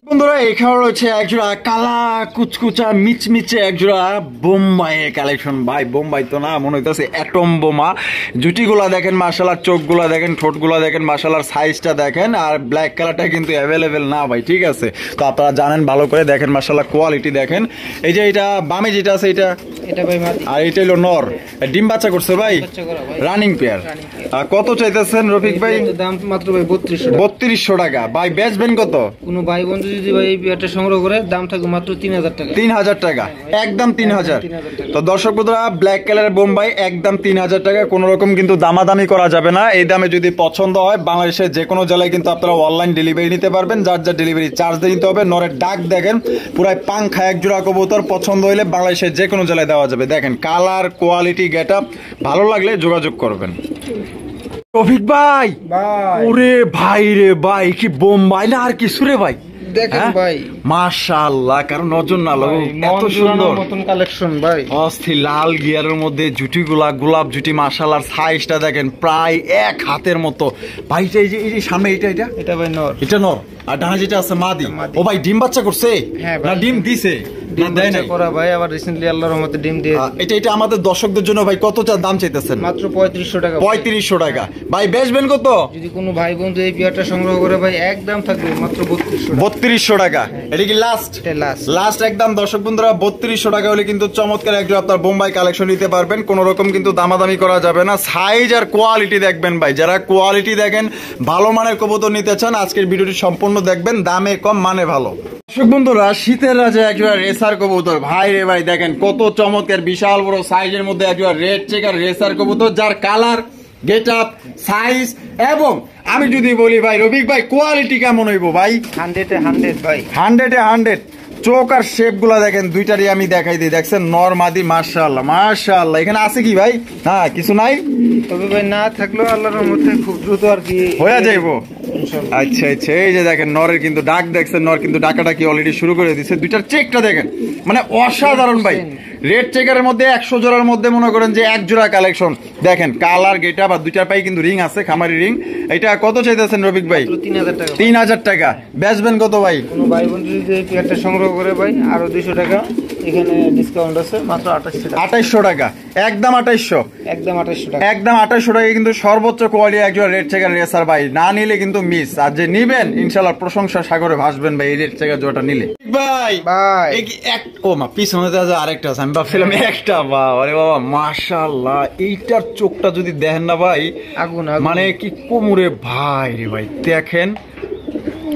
[SPEAKER 1] বন্ধুরা এখানে রয়েছে একজোড়া কালা কুচকুচা মিচমিচে একজোড়া বোম্বাইয়ের কালেকশন। ভাই বোম্বাই তো না, মনে হইতেছে অ্যাটম বোমা। জুটিগুলা দেখেন মাশাআল্লাহ, চোখগুলা দেখেন, ঠোঁটগুলা দেখেন মাশাআল্লাহ, সাইজটা দেখেন। আর ব্ল্যাক কালারটা কিন্তু অ্যাভেলেবেল না ভাই, ঠিক আছে? তো আপনারা জানেন ভালো করে দেখেন মাশাআল্লাহ, কোয়ালিটি দেখেন। এই যে এটা বামে যেটা আছে এটা
[SPEAKER 2] ভাই মাদি,
[SPEAKER 1] আর এটা হলো নর। ডিম বাচ্চা করছে ভাই, রানিং পেয়ার। কত চাইতেছেন রফিক ভাই?
[SPEAKER 2] দাম মাত্র ভাই
[SPEAKER 1] 3200 টাকা। ভাই বেচবেন কত?
[SPEAKER 2] কোনো ভাই বন্ধু যদি ভাই এই পেয়ারটা সংগ্রহ করে দাম থাকবে মাত্র 3000 টাকা।
[SPEAKER 1] 3000 টাকা। একদম 3000। তো দর্শক বন্ধুরা ব্ল্যাক কালারের বোম্বাই একদম 3000 টাকা। কোনো রকম কিন্তু দামাদামি করা যাবে না। এই দামে যদি পছন্দ হয়, বাংলাদেশের যে কোনো জেলায় কিন্তু আপনারা অনলাইন ডেলিভারি নিতে পারবেন। যার যার ডেলিভারি চার্জ দিয়ে নিতে হবে। নরের ডাক দেখেন, পুরাই পাংখা একজোড়া কবুতর। পছন্দ হইলে বাংলাদেশের যে কোনো জেলায় দেওয়া যাবে। দেখেন কালার, কোয়ালিটি, গেটআপ, ভালো লাগলে যোগাযোগ করবেন। রফিক ভাই, ওরে ভাই রে ভাই, কি বোম্বাই না আর কিছু রে ভাই।
[SPEAKER 2] দেখেন ভাই
[SPEAKER 1] মাশাআল্লাহ, কারণ নজর না লাগো, এত সুন্দর
[SPEAKER 2] নতুন কালেকশন ভাই।
[SPEAKER 1] অস্থির লাল গিয়ারের মধ্যে জুটিগুলা গোলাপ জুটি। মাশাআল্লাহ, সাইজটা দেখেন প্রায় এক হাতের মতো ভাই। এই যে সামনে এটা
[SPEAKER 2] ভাই নর,
[SPEAKER 1] এটা নর। আর ডানা যেটা আছে মাদি। ও ভাই ডিম বাচ্চা করছে না ডিম দিছে?
[SPEAKER 2] ভাই আবার রিসেন্টলি আল্লাহর রহমতে ডিম দিয়ে।
[SPEAKER 1] এটা আমাদের দর্শকদের জন্য ভাই কত দাম চাইতেছেন?
[SPEAKER 2] মাত্র 3500 টাকা।
[SPEAKER 1] 3500 টাকা। ভাই বেচবেন কত?
[SPEAKER 2] যদি কোনো ভাই বন্ধু এই পেয়ারটা সংগ্রহ করে ভাই একদম থাকবে মাত্র
[SPEAKER 1] 3200 টাকা। এটা কি লাস্ট একদম দর্শক বন্ধুরা 3200 টাকা হলে কিন্তু চমৎকার একজন আপনার বোম্বাই কালেকশন নিতে পারবেন। কোন রকম কিন্তু দামাদামি করা যাবে না। সাইজ আর কোয়ালিটি দেখবেন ভাই। যারা কোয়ালিটি দেখেন, ভালো মানের কবুতর নিতে চান, আজকের ভিডিওটি সম্পূর্ণ দেখবেন। দামে কম, মানে ভালো। দর্শক বন্ধুরা শীতের রাজা একজন রেসার কবুতর। ভাই রে ভাই দেখেন কত চমৎকার, বিশাল বড় সাইজের মধ্যে একজন রেড চেকার রেসার কবুতর, যার কালার, গেট আপ, সাইজ এবং আমি যদি বলি ভাই রফিক ভাই কোয়ালিটি কেমন হইব ভাই?
[SPEAKER 2] 100 ভাই,
[SPEAKER 1] 100 চোখ আর শেপ গুলা দেখেন, দুইটারই আমি দেখাই দিই। দেখছেন নর মাদি। মাশাআল্লাহ মাশাআল্লাহ। এখানে আছে কি ভাই? না কিছু নাই,
[SPEAKER 2] তবে ভাই না থাকলেও আল্লাহর রহমতে খুব দ্রুত আর কি
[SPEAKER 1] হয়ে যাইবো। আচ্ছা আচ্ছা, এই যে দেখেন নরের কিন্তু ডাক দেখছেন, নর কিন্তু ডাকাটা কি অলরেডি শুরু করে দিচ্ছে। দুইটার চেকটা দেখেন, মানে অসাধারণ ভাই। রেড চেকারের মধ্যে 100 জোড়ার মধ্যে মনে করেন যে এক জোড়া কালেকশন। দেখেন কালার, গেটা বা দুইটার পাই কিন্তু রিং আছে, খামারি রিং। এটা কত চাইতেছেন রফিক ভাই?
[SPEAKER 2] 3000 টাকা।
[SPEAKER 1] 3000 টাকা। বেচবেন কত ভাই?
[SPEAKER 2] কোনো ভাই বন্ধু যদি এই পেয়ারটা সংগ্রহ করে ভাই আরো 200 টাকা এখানে ডিসকাউন্ট আছে, মাত্র 2800 টাকা।
[SPEAKER 1] 2800 টাকা। একদম 2800।
[SPEAKER 2] একদম 2800 টাকা।
[SPEAKER 1] একদম 2800 টাকা কিন্তু সর্বোচ্চ কোয়ালিটি একজন রেড চেকার রেসার ভাই। না নিলে কিন্তু মিস। আর যে নিবেন ইনশাআল্লাহ প্রশংসা সাগরে ভাসবেন ভাই এই রেট থেকে জোড়াটা নিলে। ভাই
[SPEAKER 2] ভাই
[SPEAKER 1] এই এক ও মা পিছনে তো আরেকটা আছে, আমি ভাবছিলাম একটা। বাবা রে বাবা মাশাআল্লাহ, এইটার চোখটা যদি দেখেন না ভাই
[SPEAKER 2] আগুন
[SPEAKER 1] মানে কি কোমরে ভাই রে ভাই, দেখেন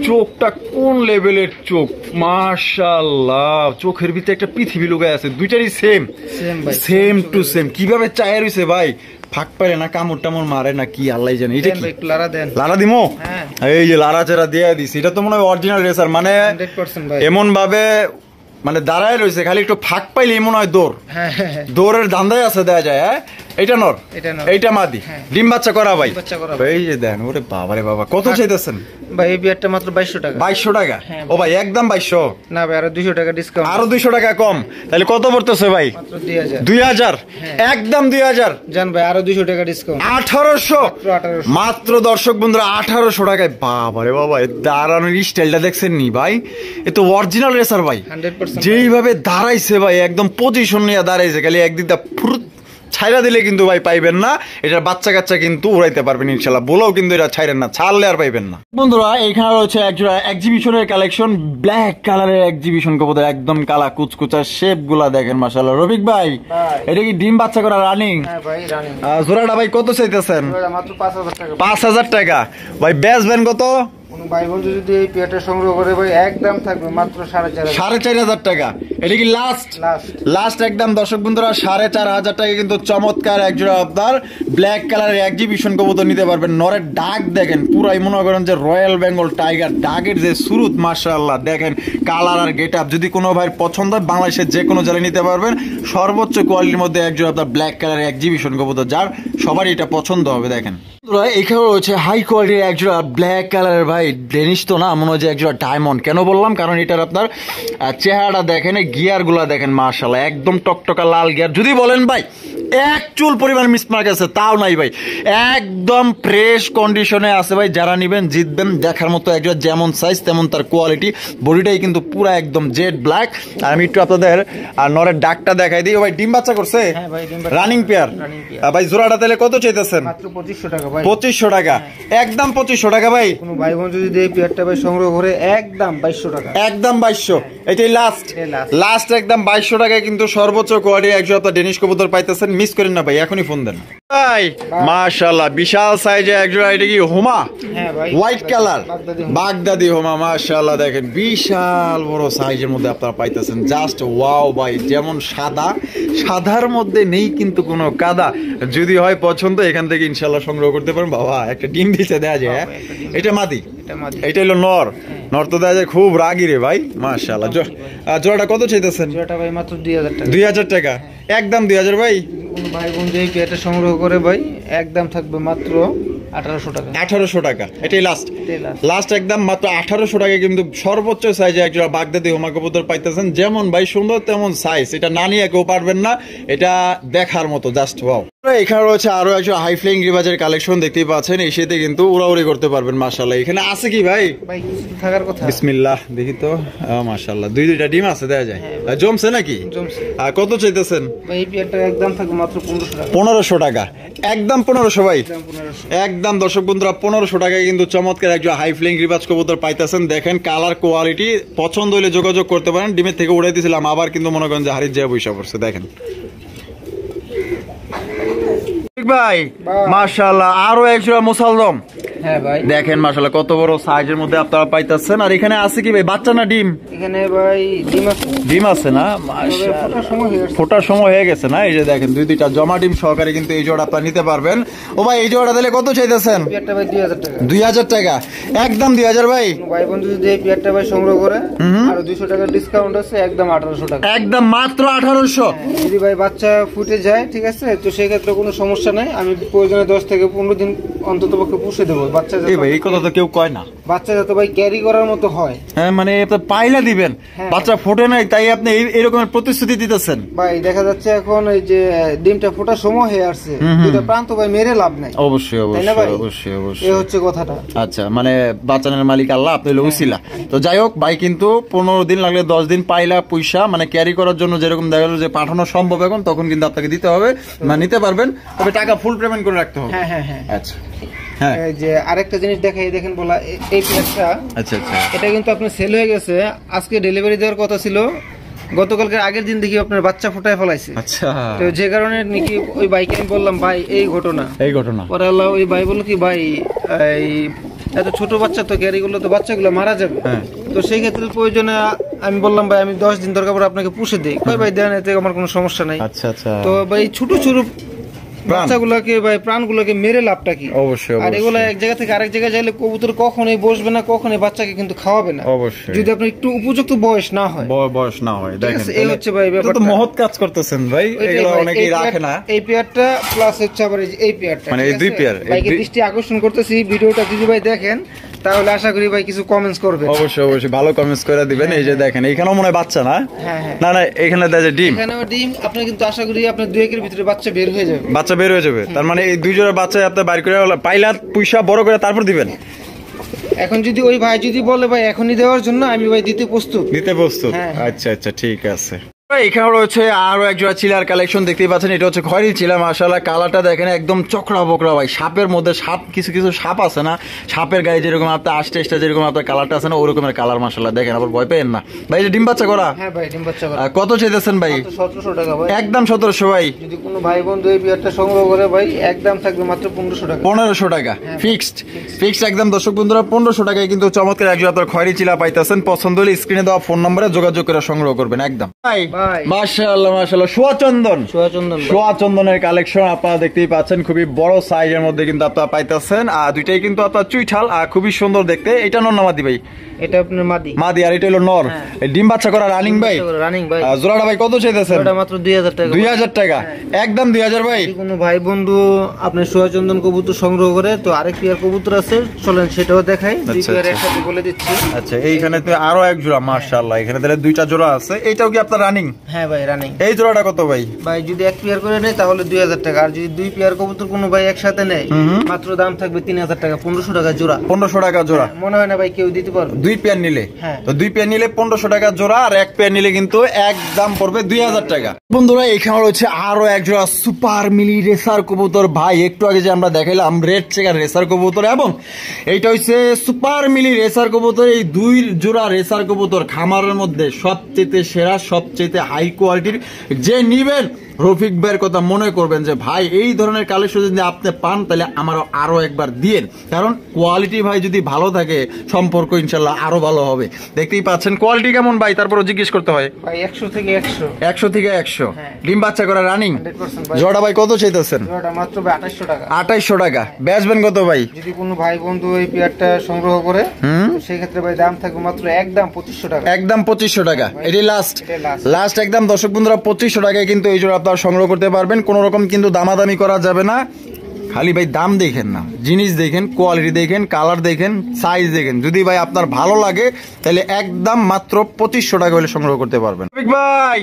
[SPEAKER 1] চোখটা কোন লেভেলের চোখ মাশাআল্লাহ, চোখের ভিতরে একটা পৃথিবী লুকায় আছে, দুইটারই সেম সেম টু সেম। কিভাবে চায় রইছে ভাই, ফাঁক পারে না, কামড় টামড় মারে না কি আল্লাহ জানে। এটা কি
[SPEAKER 2] লারা দেন?
[SPEAKER 1] লারা দিমো?
[SPEAKER 2] হ্যাঁ
[SPEAKER 1] এই যে লারা চেরা দিয়ে দিছি, এটা তো মনে হয় অরিজিনাল রেসার, মানে
[SPEAKER 2] 100% ভাই।
[SPEAKER 1] এমন ভাবে মানে দাঁড়ায় রয়েছে, খালি একটু ফাঁক পাইলে এমন হয় দৌড়,
[SPEAKER 2] হ্যাঁ
[SPEAKER 1] দৌড়ের ধান্দায় আছে দেয়া যায়। হ্যাঁ এটা নর, এইটা মাদি, ডিম বাচ্চা করা ভাই। এই যে দেন, ওরে বাবা রে বাবা, কত চাইতেছেন
[SPEAKER 2] ভাই? এই বিয়ারটা মাত্র 2200 টাকা।
[SPEAKER 1] 2200 টাকা? ও ভাই একদম 2200
[SPEAKER 2] না ভাই, আরো 200 টাকা ডিসকাউন্ট।
[SPEAKER 1] আরো 200 টাকা কম, তাহলে কত পড়তেছে ভাই?
[SPEAKER 2] মাত্র 2000।
[SPEAKER 1] 2000 একদম 2000
[SPEAKER 2] জান ভাই, আরো 200 টাকা ডিসকাউন্ট।
[SPEAKER 1] 1800
[SPEAKER 2] 1800
[SPEAKER 1] মাত্র। দর্শক বন্ধুরা 1800 টাকায়। বাবা রে বাবা, দাঁড়ানোর স্টাইলটা দেখছেন নি ভাই, এ তো অরিজিনাল রেসার ভাই।
[SPEAKER 2] 100%
[SPEAKER 1] যেইভাবে দাঁড়াইছে ভাই, একদম পজিশন নিয়ে দাঁড়াইছে, খালি একদিকটা ফুরুত ছাইরা দিলে কিন্তু ভাই পাইবেন না। এটার বাচ্চা কাচ্চা কিন্তু উড়াইতে পারবেন ইনশাল্লাহ, বলেও কিন্তু এটা ছাইরেন না, ছাড়লে আর পাইবেন না। বন্ধুরা এখানে রয়েছে একজোড়া এক্সিবিশনের কালেকশন, ব্ল্যাক কালারের এক্সিবিশন কবুতর, একদম কালা কুচকুচা শেপ গুলা দেখেন মাশাআল্লাহ। রফিক ভাই এটা কি ডিম বাচ্চা করা রানিং?
[SPEAKER 2] হ্যাঁ ভাই রানিং।
[SPEAKER 1] জোড়াটা ভাই কত চাইতেছেন?
[SPEAKER 2] মাত্র 5000 টাকা।
[SPEAKER 1] 5000 টাকা ভাই। বেচবেন কত?
[SPEAKER 2] কোন ভাই বন্ধু যদি এই পেয়ারটা সংগ্রহ করে ভাই, একদম থাকবে মাত্র 4500।
[SPEAKER 1] 4500 টাকা। এটা কি লাস্ট? লাস্ট একদম। দর্শক বন্ধুরা 4500 টাকা কিন্তু চমৎকার একজোড়া আপনার ব্ল্যাক কালারের এক্সিবিশন কবুতর নিতে পারবেন। নরের ডাক দেখেন, পুরাই মনে করেন যে রয়্যাল বেঙ্গল টাইগার, ডাকের যে সুরুত মাশাআল্লাহ দেখেন, কালার আর গেট আপ। যদি কোনো ভাই পছন্দ হয় বাংলাদেশের যে কোনো জেলায় নিতে পারবেন, সর্বোচ্চ কোয়ালিটির মধ্যে একজোড়া আপনার ব্ল্যাক কালারের এক্সিবিশন কবুতর, যার সবারই এটা পছন্দ হবে। দেখেন এখানে রয়েছে হাই কোয়ালিটির একজোড়া ব্ল্যাক কালারের ভাই ডেনিশ, তো না মনে হয় যে একজোড়া ডায়মন্ড। কেন বললাম, কারণ এটার আপনার চেহারাটা দেখেন, গিয়ার গুলা দেখেন মাশাআল্লাহ, একদম টকটকা লাল গিয়ার। যদি বলেন ভাই এক চুল পরিমাণ মিসমার্ক আছে, তাও নাই ভাই, একদম ফ্রেশ কন্ডিশনে আছে ভাই। যারা নিবেন জিতবেন, দেখার মতো একজোড়া, যেমন সাইজ তেমন তার কোয়ালিটি। বডিটাই কিন্তু পুরা একদম জেড ব্ল্যাক। আর আমি একটু আপনাদের আর নরের ডাকটা দেখাই দিই। ভাই ডিম বাচ্চা করছে?
[SPEAKER 2] হ্যাঁ ভাই ডিম
[SPEAKER 1] রানিং পেয়ার। ভাই জোড়াটা তাহলে কত চাইতেছেন?
[SPEAKER 2] মাত্র 2500 টাকা ভাই।
[SPEAKER 1] 2500 টাকা একদম 2500 টাকা ভাই।
[SPEAKER 2] কোন ভাই বন্ধু যদি এই পেয়ারটা ভাই সংগ্রহ করে, একদম 2200 টাকা।
[SPEAKER 1] একদম 2200, এটাই লাস্ট। লাস্ট একদম 2200 টাকায় কিন্তু সর্বোচ্চ কোয়ালিটি একজোড়া আপনার ডেনিশ কবুতর পাইতেছেন। মিস করেন না ভাই, এখনই ফোন দেন ভাই। মাশাআল্লাহ বিশাল সাইজে একজোড়া, এটা কি হোমা?
[SPEAKER 2] হ্যাঁ ভাই
[SPEAKER 1] হোয়াইট কালার বাগদাদি হোমা মাশাআল্লাহ, দেখেন বিশাল বড় সাইজের মধ্যে আপনারা পাইতেছেন। জাস্ট ওয়াও ভাই, যেমন সাদা, সাদার মধ্যে নেই কিন্তু কোনো কাদা। যদি হয় পছন্দ এখান থেকে ইনশাআল্লাহ সংগ্রহ করতে পারেন। বাবা একটা ডিম দিতে দেয়া যায়। এটা মাদি, এটা হলো নর। নর তো দেয়া যায়, খুব রাগি রে ভাই মাশাআল্লাহ। জোড়াটা কত চাইতেছেন?
[SPEAKER 2] জোড়াটা ভাই মাত্র 2000 টাকা।
[SPEAKER 1] 2000 টাকা একদম 2000 ভাই।
[SPEAKER 2] কোন ভাই বন্ধু এই পেয়ারটা সংগ্রহ করে ভাই, একদম থাকবে মাত্র 1800 টাকা।
[SPEAKER 1] 1800 টাকা এটাই লাস্ট। লাস্ট একদম মাত্র 1800 টাকা কিন্তু সর্বোচ্চ সাইজে একজোড়া বাগদাদি হোমা কবুতর পাইতেছেন। যেমন ভাই সুন্দর তেমন সাইজ, এটা না নিয়ে কেউ পারবেন না, এটা দেখার মতো জাস্ট ওয়াও। এখানে রয়েছে আরো একজন হাই ফ্লাইং রিভাজের কালেকশন, দেখতেই পাচ্ছেন। এই শীতে কিন্তু উড়াউড়ি করতে পারবেন মাশাআল্লাহ। এখানে আছে কি ভাই?
[SPEAKER 2] ভাই কিছু থাকার কথা।
[SPEAKER 1] বিসমিল্লাহ দেখি তো, মাশাআল্লাহ দুইটা ডিম আছে দেয়া যায়। জমছে নাকি?
[SPEAKER 2] জমছে।
[SPEAKER 1] আর কত চাইতেছেন?
[SPEAKER 2] ভাই এই পেয়ারটা একদম থাকবে মাত্র 1500 টাকা।
[SPEAKER 1] 1500 টাকা একদম 1500 ভাই।
[SPEAKER 2] একদম 1500
[SPEAKER 1] একদম দর্শক বন্ধুরা 1500 টাকায় কিন্তু চমৎকার একজন হাই ফ্লাইং রিভাজ কবুতর পাইতেছেন। দেখেন কালার কোয়ালিটি, পছন্দ হলে যোগাযোগ করতে পারেন। ডিমের থেকে উড়াই দিয়েছিলাম, আবার কিন্তু মনে করেন যে হারিয়ে যায় বৈশা পড়ছে। দেখেন ভাই মাশাআল্লাহ, আরো একজোড়া মুসালদম।
[SPEAKER 2] হ্যাঁ ভাই
[SPEAKER 1] দেখেন মাশাআল্লাহ কত বড় সাইজের মধ্যে আপনারা পাইতেছেন। আর এখানে আছে কি ভাই, বাচ্চা না ডিম?
[SPEAKER 2] এখানে ভাই ডিম আছে।
[SPEAKER 1] ডিম আছে না? মাশাআল্লাহ ফোটার সময় হয়ে গেছে না? এই যে দেখেন দুইটা জমা ডিম সহকারে কিন্তু এই জোড়া আপনারা নিতে পারবেন। ও ভাই এই জোড়া দিলে কত চাইতেছেন?
[SPEAKER 2] পেয়ারটা ভাই 2000 টাকা।
[SPEAKER 1] 2000 টাকা একদম 2000 ভাই।
[SPEAKER 2] ভাই বন্ধু যদি এই পেয়ারটা ভাই সংগ্রহ করে, আর 200 টাকা ডিসকাউন্ট আছে, একদম 1800 টাকা।
[SPEAKER 1] একদম মাত্র 1800।
[SPEAKER 2] যদি ভাই বাচ্চা ফুটে যায়, ঠিক আছে, তো সেই ক্ষেত্রে কোনো সমস্যা নাই, আমি প্রয়োজনে 10 থেকে 15 দিন অন্তত পক্ষে পুষে দেবো। বাচ্চা
[SPEAKER 1] এই কথা তো কেউ কয় না।
[SPEAKER 2] বাচ্চা যাতে ভাই ক্যারি করার মতো হয়।
[SPEAKER 1] হ্যাঁ মানে আপনি পাইলা দিবেন, বাচ্চা ফোটে নাই তাই আপনি এরকমের প্রতিশ্রুতি দিতেছেন।
[SPEAKER 2] ভাই দেখা যাচ্ছে এখন এই যে ডিমটা ফোটার সময় হয়ে আসছে, দুইটা প্রান্ত ভাই মেরে লাভ নাই।
[SPEAKER 1] অবশ্যই অবশ্যই অবশ্যই অবশ্যই,
[SPEAKER 2] এই হচ্ছে কথাটা।
[SPEAKER 1] আচ্ছা মানে বাচ্চানের মালিক আল্লাহ, আপনি হলো উসিলা। তো যাই হোক ভাই কিন্তু 15 দিন লাগলে 10 দিন পাইলা পয়সা মানে ক্যারি করার জন্য যেরকম দেখা গেল যে পাঠানো সম্ভব এখন, তখন কিন্তু আপনাকে দিতে হবে, মানে নিতে পারবেন, তবে টাকা ফুল পেমেন্ট করে রাখতে হবে।
[SPEAKER 2] হ্যাঁ হ্যাঁ হ্যাঁ
[SPEAKER 1] আচ্ছা হ্যাঁ।
[SPEAKER 2] এই যে আরেকটা জিনিস দেখাই, দেখেন বলা এই পেয়ারটা,
[SPEAKER 1] আচ্ছা আচ্ছা
[SPEAKER 2] এটা কিন্তু আপনার সেল হয়ে গেছে। আজকে ডেলিভারি দেওয়ার কথা ছিল, গতকালকে আগের দিন দেখি আপনার বাচ্চা ফুটায় ফেলাইছে।
[SPEAKER 1] আচ্ছা,
[SPEAKER 2] তো যে কারণে নাকি ওই ভাইকে আমি বললাম ভাই এই ঘটনা, পরে আল্লাহ ওই ভাই বললো কি ভাই এই এত ছোট বাচ্চা তো ক্যারি করলে তো বাচ্চাগুলো মারা যাবে।
[SPEAKER 1] হ্যাঁ।
[SPEAKER 2] তো সেই ক্ষেত্রে প্রয়োজনে আমি বললাম ভাই আমি 10 দিন দরকার পড়ে আপনাকে পুষে দিই। কই ভাই দেন, এতে আমার কোনো সমস্যা নাই।
[SPEAKER 1] আচ্ছা আচ্ছা।
[SPEAKER 2] তো ভাই ছোট ছোট বাচ্চাগুলোকে ভাই প্রাণগুলোকে মেরে লাভটা কি?
[SPEAKER 1] অবশ্যই
[SPEAKER 2] আর এগুলো এক জায়গা থেকে আরেক জায়গায় যাইলে কবুতর কখনোই বসবে না, কখনোই বাচ্চাকে কিন্তু খাওয়াবে না,
[SPEAKER 1] অবশ্যই
[SPEAKER 2] যদি আপনার একটু উপযুক্ত বয়স না হয়।
[SPEAKER 1] বয়স না হয়। দেখেন
[SPEAKER 2] এই হচ্ছে ভাই
[SPEAKER 1] এটা
[SPEAKER 2] ব্যাপারটা।
[SPEAKER 1] তো মহৎ কাজ করতেছেন ভাই, এগুলো অনেকেই রাখে না।
[SPEAKER 2] এই পেয়ারটা প্লাস হচ্ছে আবার এই পেয়ারটা,
[SPEAKER 1] মানে এই দুই পেয়ার,
[SPEAKER 2] ভাইকে দৃষ্টি আকর্ষণ করতেছি। ভিডিওটা যদি ভাই দেখেন তাহলে আশা করি ভাই কিছু কমেন্টস করবে।
[SPEAKER 1] অবশ্যই অবশ্যই ভালো কমেন্টস করে দিবেন। এই যে দেখেন এইখানেও মনে হয় বাচ্চা না?
[SPEAKER 2] হ্যাঁ হ্যাঁ।
[SPEAKER 1] না না, এখানে দেখে ডিম,
[SPEAKER 2] এখানেও ডিম। আপনি কিন্তু আশা করি আপনার 2-1 এর ভিতরে বাচ্চা বের হয়ে যাবে।
[SPEAKER 1] বাচ্চা বের হয়ে যাবে। তার মানে এই দুই জোড়া বাচ্চা আপনি বাইর করে পাইলা পয়সা বড় করে তারপর দিবেন।
[SPEAKER 2] এখন যদি ওই ভাই যদি বলে ভাই এখনই দেওয়ার জন্য, আমি ভাই দিতে প্রস্তুত।
[SPEAKER 1] হ্যাঁ। আচ্ছা আচ্ছা, ঠিক আছে। এখানে রয়েছে আরো এক জোড়া চিলার কালেকশন, দেখতেই পাচ্ছেন। এটা হচ্ছে খয়েরি চিলা, মাশাআল্লাহ। কালারটা দেখেন একদম চকরা বকরা ভাই, সাপের মধ্যে সাপ। কিছু কিছু সাপ আছে না, সাপের গায়ে যেরকম আপনার আষ্টে যেরকম আপনার কালারটা আছে না, ওরকমের কালার। মাশাআল্লাহ দেখেন, আবার ভয় পেয়েন না ভাই। যে ডিম বাচ্চা করা?
[SPEAKER 2] হ্যাঁ ভাই, ডিম বাচ্চা করা।
[SPEAKER 1] কত চাইতেছেন ভাই?
[SPEAKER 2] 1700 টাকা ভাই,
[SPEAKER 1] একদম 1700 ভাই।
[SPEAKER 2] যদি কোনো ভাই বন্ধু এই বিয়ারটা সংগ্রহ করে ভাই, একদম থাকবে মাত্র 1500 টাকা।
[SPEAKER 1] 1500 টাকা ফিক্সড একদম। দর্শক বন্ধুরা, 1500 টাকায় কিন্তু চমৎকার এক জোড়া আপনার খয়েরি চিলা পাইতেছেন। পছন্দ হলে স্ক্রিনে দেওয়া ফোন নম্বরে যোগাযোগ করে সংগ্রহ করবেন একদম। ভাই মাশাআল্লাহ মাশাআল্লাহ, সোয়া চন্দনের কালেকশন আপনারা দেখতেই পাচ্ছেন। খুবই বড় সাইজের মধ্যে কিন্তু আপনারা পাইতেছেন। আর দুইটাই কিন্তু আপনার চুইঠাল, আর খুবই সুন্দর দেখতে। এটা নর না মাদি ভাই?
[SPEAKER 2] এটা আপনার মাদি, আর
[SPEAKER 1] এটা হলো নর। ডিম বাচ্চা করা রানিং ভাই? জোড়াটা ভাই কত চাইতেছেন?
[SPEAKER 2] এটা মাত্র 2000 টাকা।
[SPEAKER 1] 2000 টাকা একদম 2000 ভাই।
[SPEAKER 2] যদি কোনো ভাই বন্ধু আপনার সোয়া চন্দন কবুতর সংগ্রহ করে, তো আরেক পেয়ার কবুতর আছে, চলেন সেটাও দেখাই। দুই পেয়ার একসাথে বলে দিচ্ছি।
[SPEAKER 1] আচ্ছা, এইখানে তো আরো এক জোড়া, মাশাআল্লাহ। এখানে তাহলে দুইটা জোড়া আছে। এইটাও কি আপনার রানিং?
[SPEAKER 2] হ্যাঁ ভাই, রানিং।
[SPEAKER 1] এই জোড়াটা কত ভাই?
[SPEAKER 2] ভাই যদি এক পেয়ার করে নেয় তাহলে 2000 টাকা, আর যদি দুই পেয়ার কবুতর কোনো ভাই একসাথে নেয় মাত্র দাম থাকবে 3000 টাকা। 1500 টাকা জোড়া।
[SPEAKER 1] 1500 টাকা জোড়া
[SPEAKER 2] মনে হয় না ভাই কেউ দিতে পারবে।
[SPEAKER 1] দুই পেয়ার নিলে? তো দুই পেয়ার নিলে 1500 টাকা জোড়া, আর এক পেয়ার নিলে কিন্তু এক দাম পড়বে 2000 টাকা। বন্ধুরা, এখানে রয়েছে আরো এক জোড়া সুপার মিলি রেসার কবুতর ভাই। একটু আগে যে আমরা দেখাইলাম রেড চেকার রেসার কবুতর, এবং এইটা হচ্ছে সুপার মিলি রেসার কবুতর। এই দুই জোড়া রেসার কবুতর খামারের মধ্যে সবচেয়ে সেরা, সবচেয়ে হাই কোয়ালিটির। যে নিবেন রফিক ভাইয়ের কথা মনে করবেন যে ভাই এই ধরনের কালেকশন যদি আপনি পান তাহলে আমারও আরো একবার দিয়েন, কারণ কোয়ালিটি ভাই যদি ভালো থাকে সম্পর্ক ইনশাল্লাহ আরো ভালো হবে। দেখতেই পাচ্ছেন কোয়ালিটি কেমন ভাই, তারপরে জিজ্ঞেস করতে হয়
[SPEAKER 2] ভাই 100 থেকে 100।
[SPEAKER 1] 100 থেকে 100 ডিম বাচ্চা করা রানিং। জোড়া ভাই কত চাইতেছেন?
[SPEAKER 2] জোড়াটা মাত্র 2800 টাকা।
[SPEAKER 1] 2800 টাকা। বেচবেন কত ভাই?
[SPEAKER 2] যদি কোনো ভাই বন্ধু এই পেয়ারটা সংগ্রহ করে, সেই ক্ষেত্রে ভাই দাম থাকবে মাত্র একদম 2500 টাকা।
[SPEAKER 1] একদম 2500 টাকা। এটাই লাস্ট একদম। দর্শক বন্ধুরা, 2500 টাকায় কিন্তু এই জোড়া আপনারা সংগ্রহ করতে পারবেন। কোন রকম কিন্তু দামাদামি করা যাবে না। খালি ভাই দাম দেখেন না, জিনিস দেখেন, কোয়ালিটি দেখেন, কালার দেখেন, সাইজ দেখেন। যদি ভাই আপনার ভালো লাগে তাহলে একদম মাত্র 2500 টাকা হলে সংগ্রহ করতে পারবেন। ভাই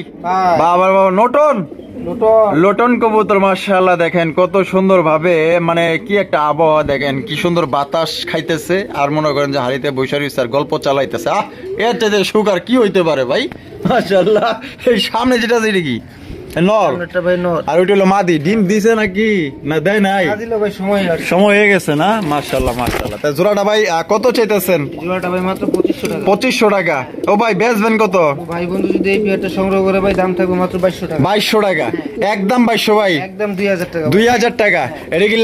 [SPEAKER 1] বাবা লোটন কবুতর, মাশাআল্লাহ দেখেন কত সুন্দর ভাবে, মানে কি একটা আবহাওয়া দেখেন, কি সুন্দর বাতাস খাইতেছে, আর মনে করেন যে হাড়িতে বৈশাখী স্যার গল্প চালাইতেছে। এর চাইতে সুগার কি হইতে পারে ভাই? মাশাআল্লাহ। এই সামনে যেটা সেটা কি নর, আর ওইটা হলো মাদি। ডিম দিছে নাকি না দেয় নাই? সময় হয়ে গেছে না? মাশাআল্লাহ মাশাআল্লাহ। তা জোড়াটা ভাই কত চাইতেছেন?
[SPEAKER 2] জোড়াটা ভাই মাত্র 2500 টাকা।
[SPEAKER 1] 2500 টাকা। ও ভাই বেচবেন কত?
[SPEAKER 2] ভাই বন্ধু যদি এই পেয়ারটা সংগ্রহ করে ভাই দাম থাকবে মাত্র 2200 টাকা।
[SPEAKER 1] 2200 টাকা একদম 2200 ভাই।
[SPEAKER 2] একদম 2000 টাকা।
[SPEAKER 1] 2000 টাকা। এটা কি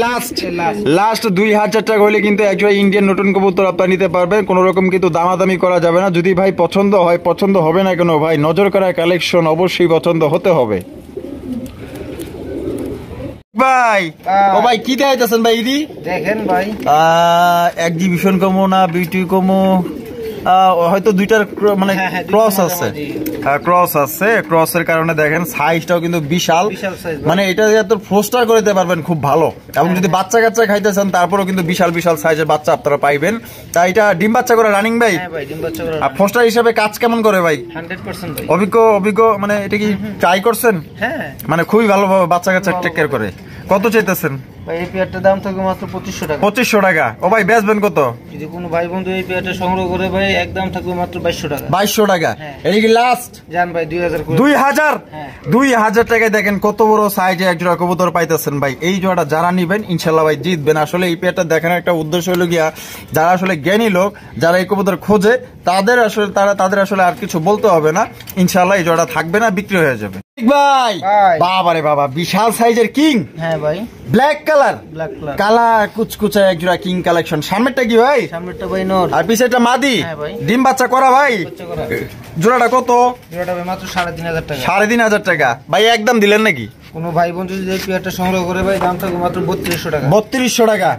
[SPEAKER 1] লাস্ট 2000 টাকা হলে কিন্তু একজন ইন্ডিয়ান নতুন কবুতর আপনারা নিতে পারবেন। কোন রকম কিন্তু দামাদামি করা যাবে না। যদি ভাই পছন্দ হয়, পছন্দ হবে না কেন ভাই, নজর করা কালেকশন অবশ্যই পছন্দ হতে হবে ভাই। ও ভাই কি দেখাইতেছেন ভাই? ইদি
[SPEAKER 2] দেখেন ভাই,
[SPEAKER 1] এক্সিবিশন কমো না বিউটি কমো, হয়তো দুইটার মানে ক্রস আছে, ক্রসের কারণে দেখেন সাইজটাও কিন্তু বিশাল। মানে এটা তো ফোস্টার করে দিতে পারবেন খুব ভালো, এবং যদি বাচ্চা কাচ্চা খাইতেছেন তারপরেও কিন্তু বিশাল বিশাল সাইজের বাচ্চা আপনারা পাইবেন। তাই এটা ডিম বাচ্চা করে রানিং ভাই। আর ফোস্টার হিসাবে কাজ কেমন করে ভাই?
[SPEAKER 2] 100%
[SPEAKER 1] অভিজ্ঞ মানে এটা কি ট্রাই করছেন?
[SPEAKER 2] হ্যাঁ,
[SPEAKER 1] মানে খুবই ভালোভাবে বাচ্চা কাচ্চা টেক কেয়ার করে। কত চাইতেছেন
[SPEAKER 2] ভাই এই পেয়ারটার দাম থাকবে মাত্র 2500 টাকা।
[SPEAKER 1] 2500 টাকা। ও ভাই বেচবেন কত?
[SPEAKER 2] যদি কোনো ভাই বন্ধু এই পেয়ারটা সংগ্রহ করে ভাই একদম থাকবে মাত্র 2200 টাকা।
[SPEAKER 1] 2200 টাকা।
[SPEAKER 2] হ্যাঁ।
[SPEAKER 1] এটা কি লাস্ট?
[SPEAKER 2] জান ভাই 2000 করে।
[SPEAKER 1] 2000?
[SPEAKER 2] হ্যাঁ।
[SPEAKER 1] 2000 টাকায় দেখেন কত বড় সাইজে এক জোড়া কবুতর পাইতেছেন ভাই। এই জোড়াটা যারা নিবেন ইনশাল্লাহ ভাই জিতবেন। আসলে এই পেয়ারটা দেখানোর একটা উদ্দেশ্য হলো গিয়া, যারা আসলে জ্ঞানী লোক, যারা এই কবুতর খোঁজে, তাদের আসলে আর কিছু বলতে হবে না। ইনশাল্লাহ এই জোড়াটা থাকবে না, বিক্রি হয়ে যাবে। ভাই বাবারে বাবা, বিশাল সাইজের কিং।
[SPEAKER 2] হ্যাঁ ভাই
[SPEAKER 1] ব্ল্যাক কালার,
[SPEAKER 2] ব্ল্যাক কালার,
[SPEAKER 1] কালা কুচকুচা এক জোড়া কিং কালেকশন। সামনেরটা কি ভাই?
[SPEAKER 2] সামনেরটা ভাই নর
[SPEAKER 1] আর পিছেরটা মাদি।
[SPEAKER 2] হ্যাঁ ভাই।
[SPEAKER 1] ডিম বাচ্চা করা ভাই।
[SPEAKER 2] বাচ্চা করা।
[SPEAKER 1] জোড়াটা কত?
[SPEAKER 2] জোড়াটা ভাই মাত্র 3500 টাকা।
[SPEAKER 1] 3500 টাকা। ভাই একদম দিলেন নাকি?
[SPEAKER 2] কোনো ভাই বন্ধু যদি এই পেয়ারটা সংগ্রহ করে ভাই দাম থাকবে মাত্র 3200 টাকা।
[SPEAKER 1] 3200 টাকা।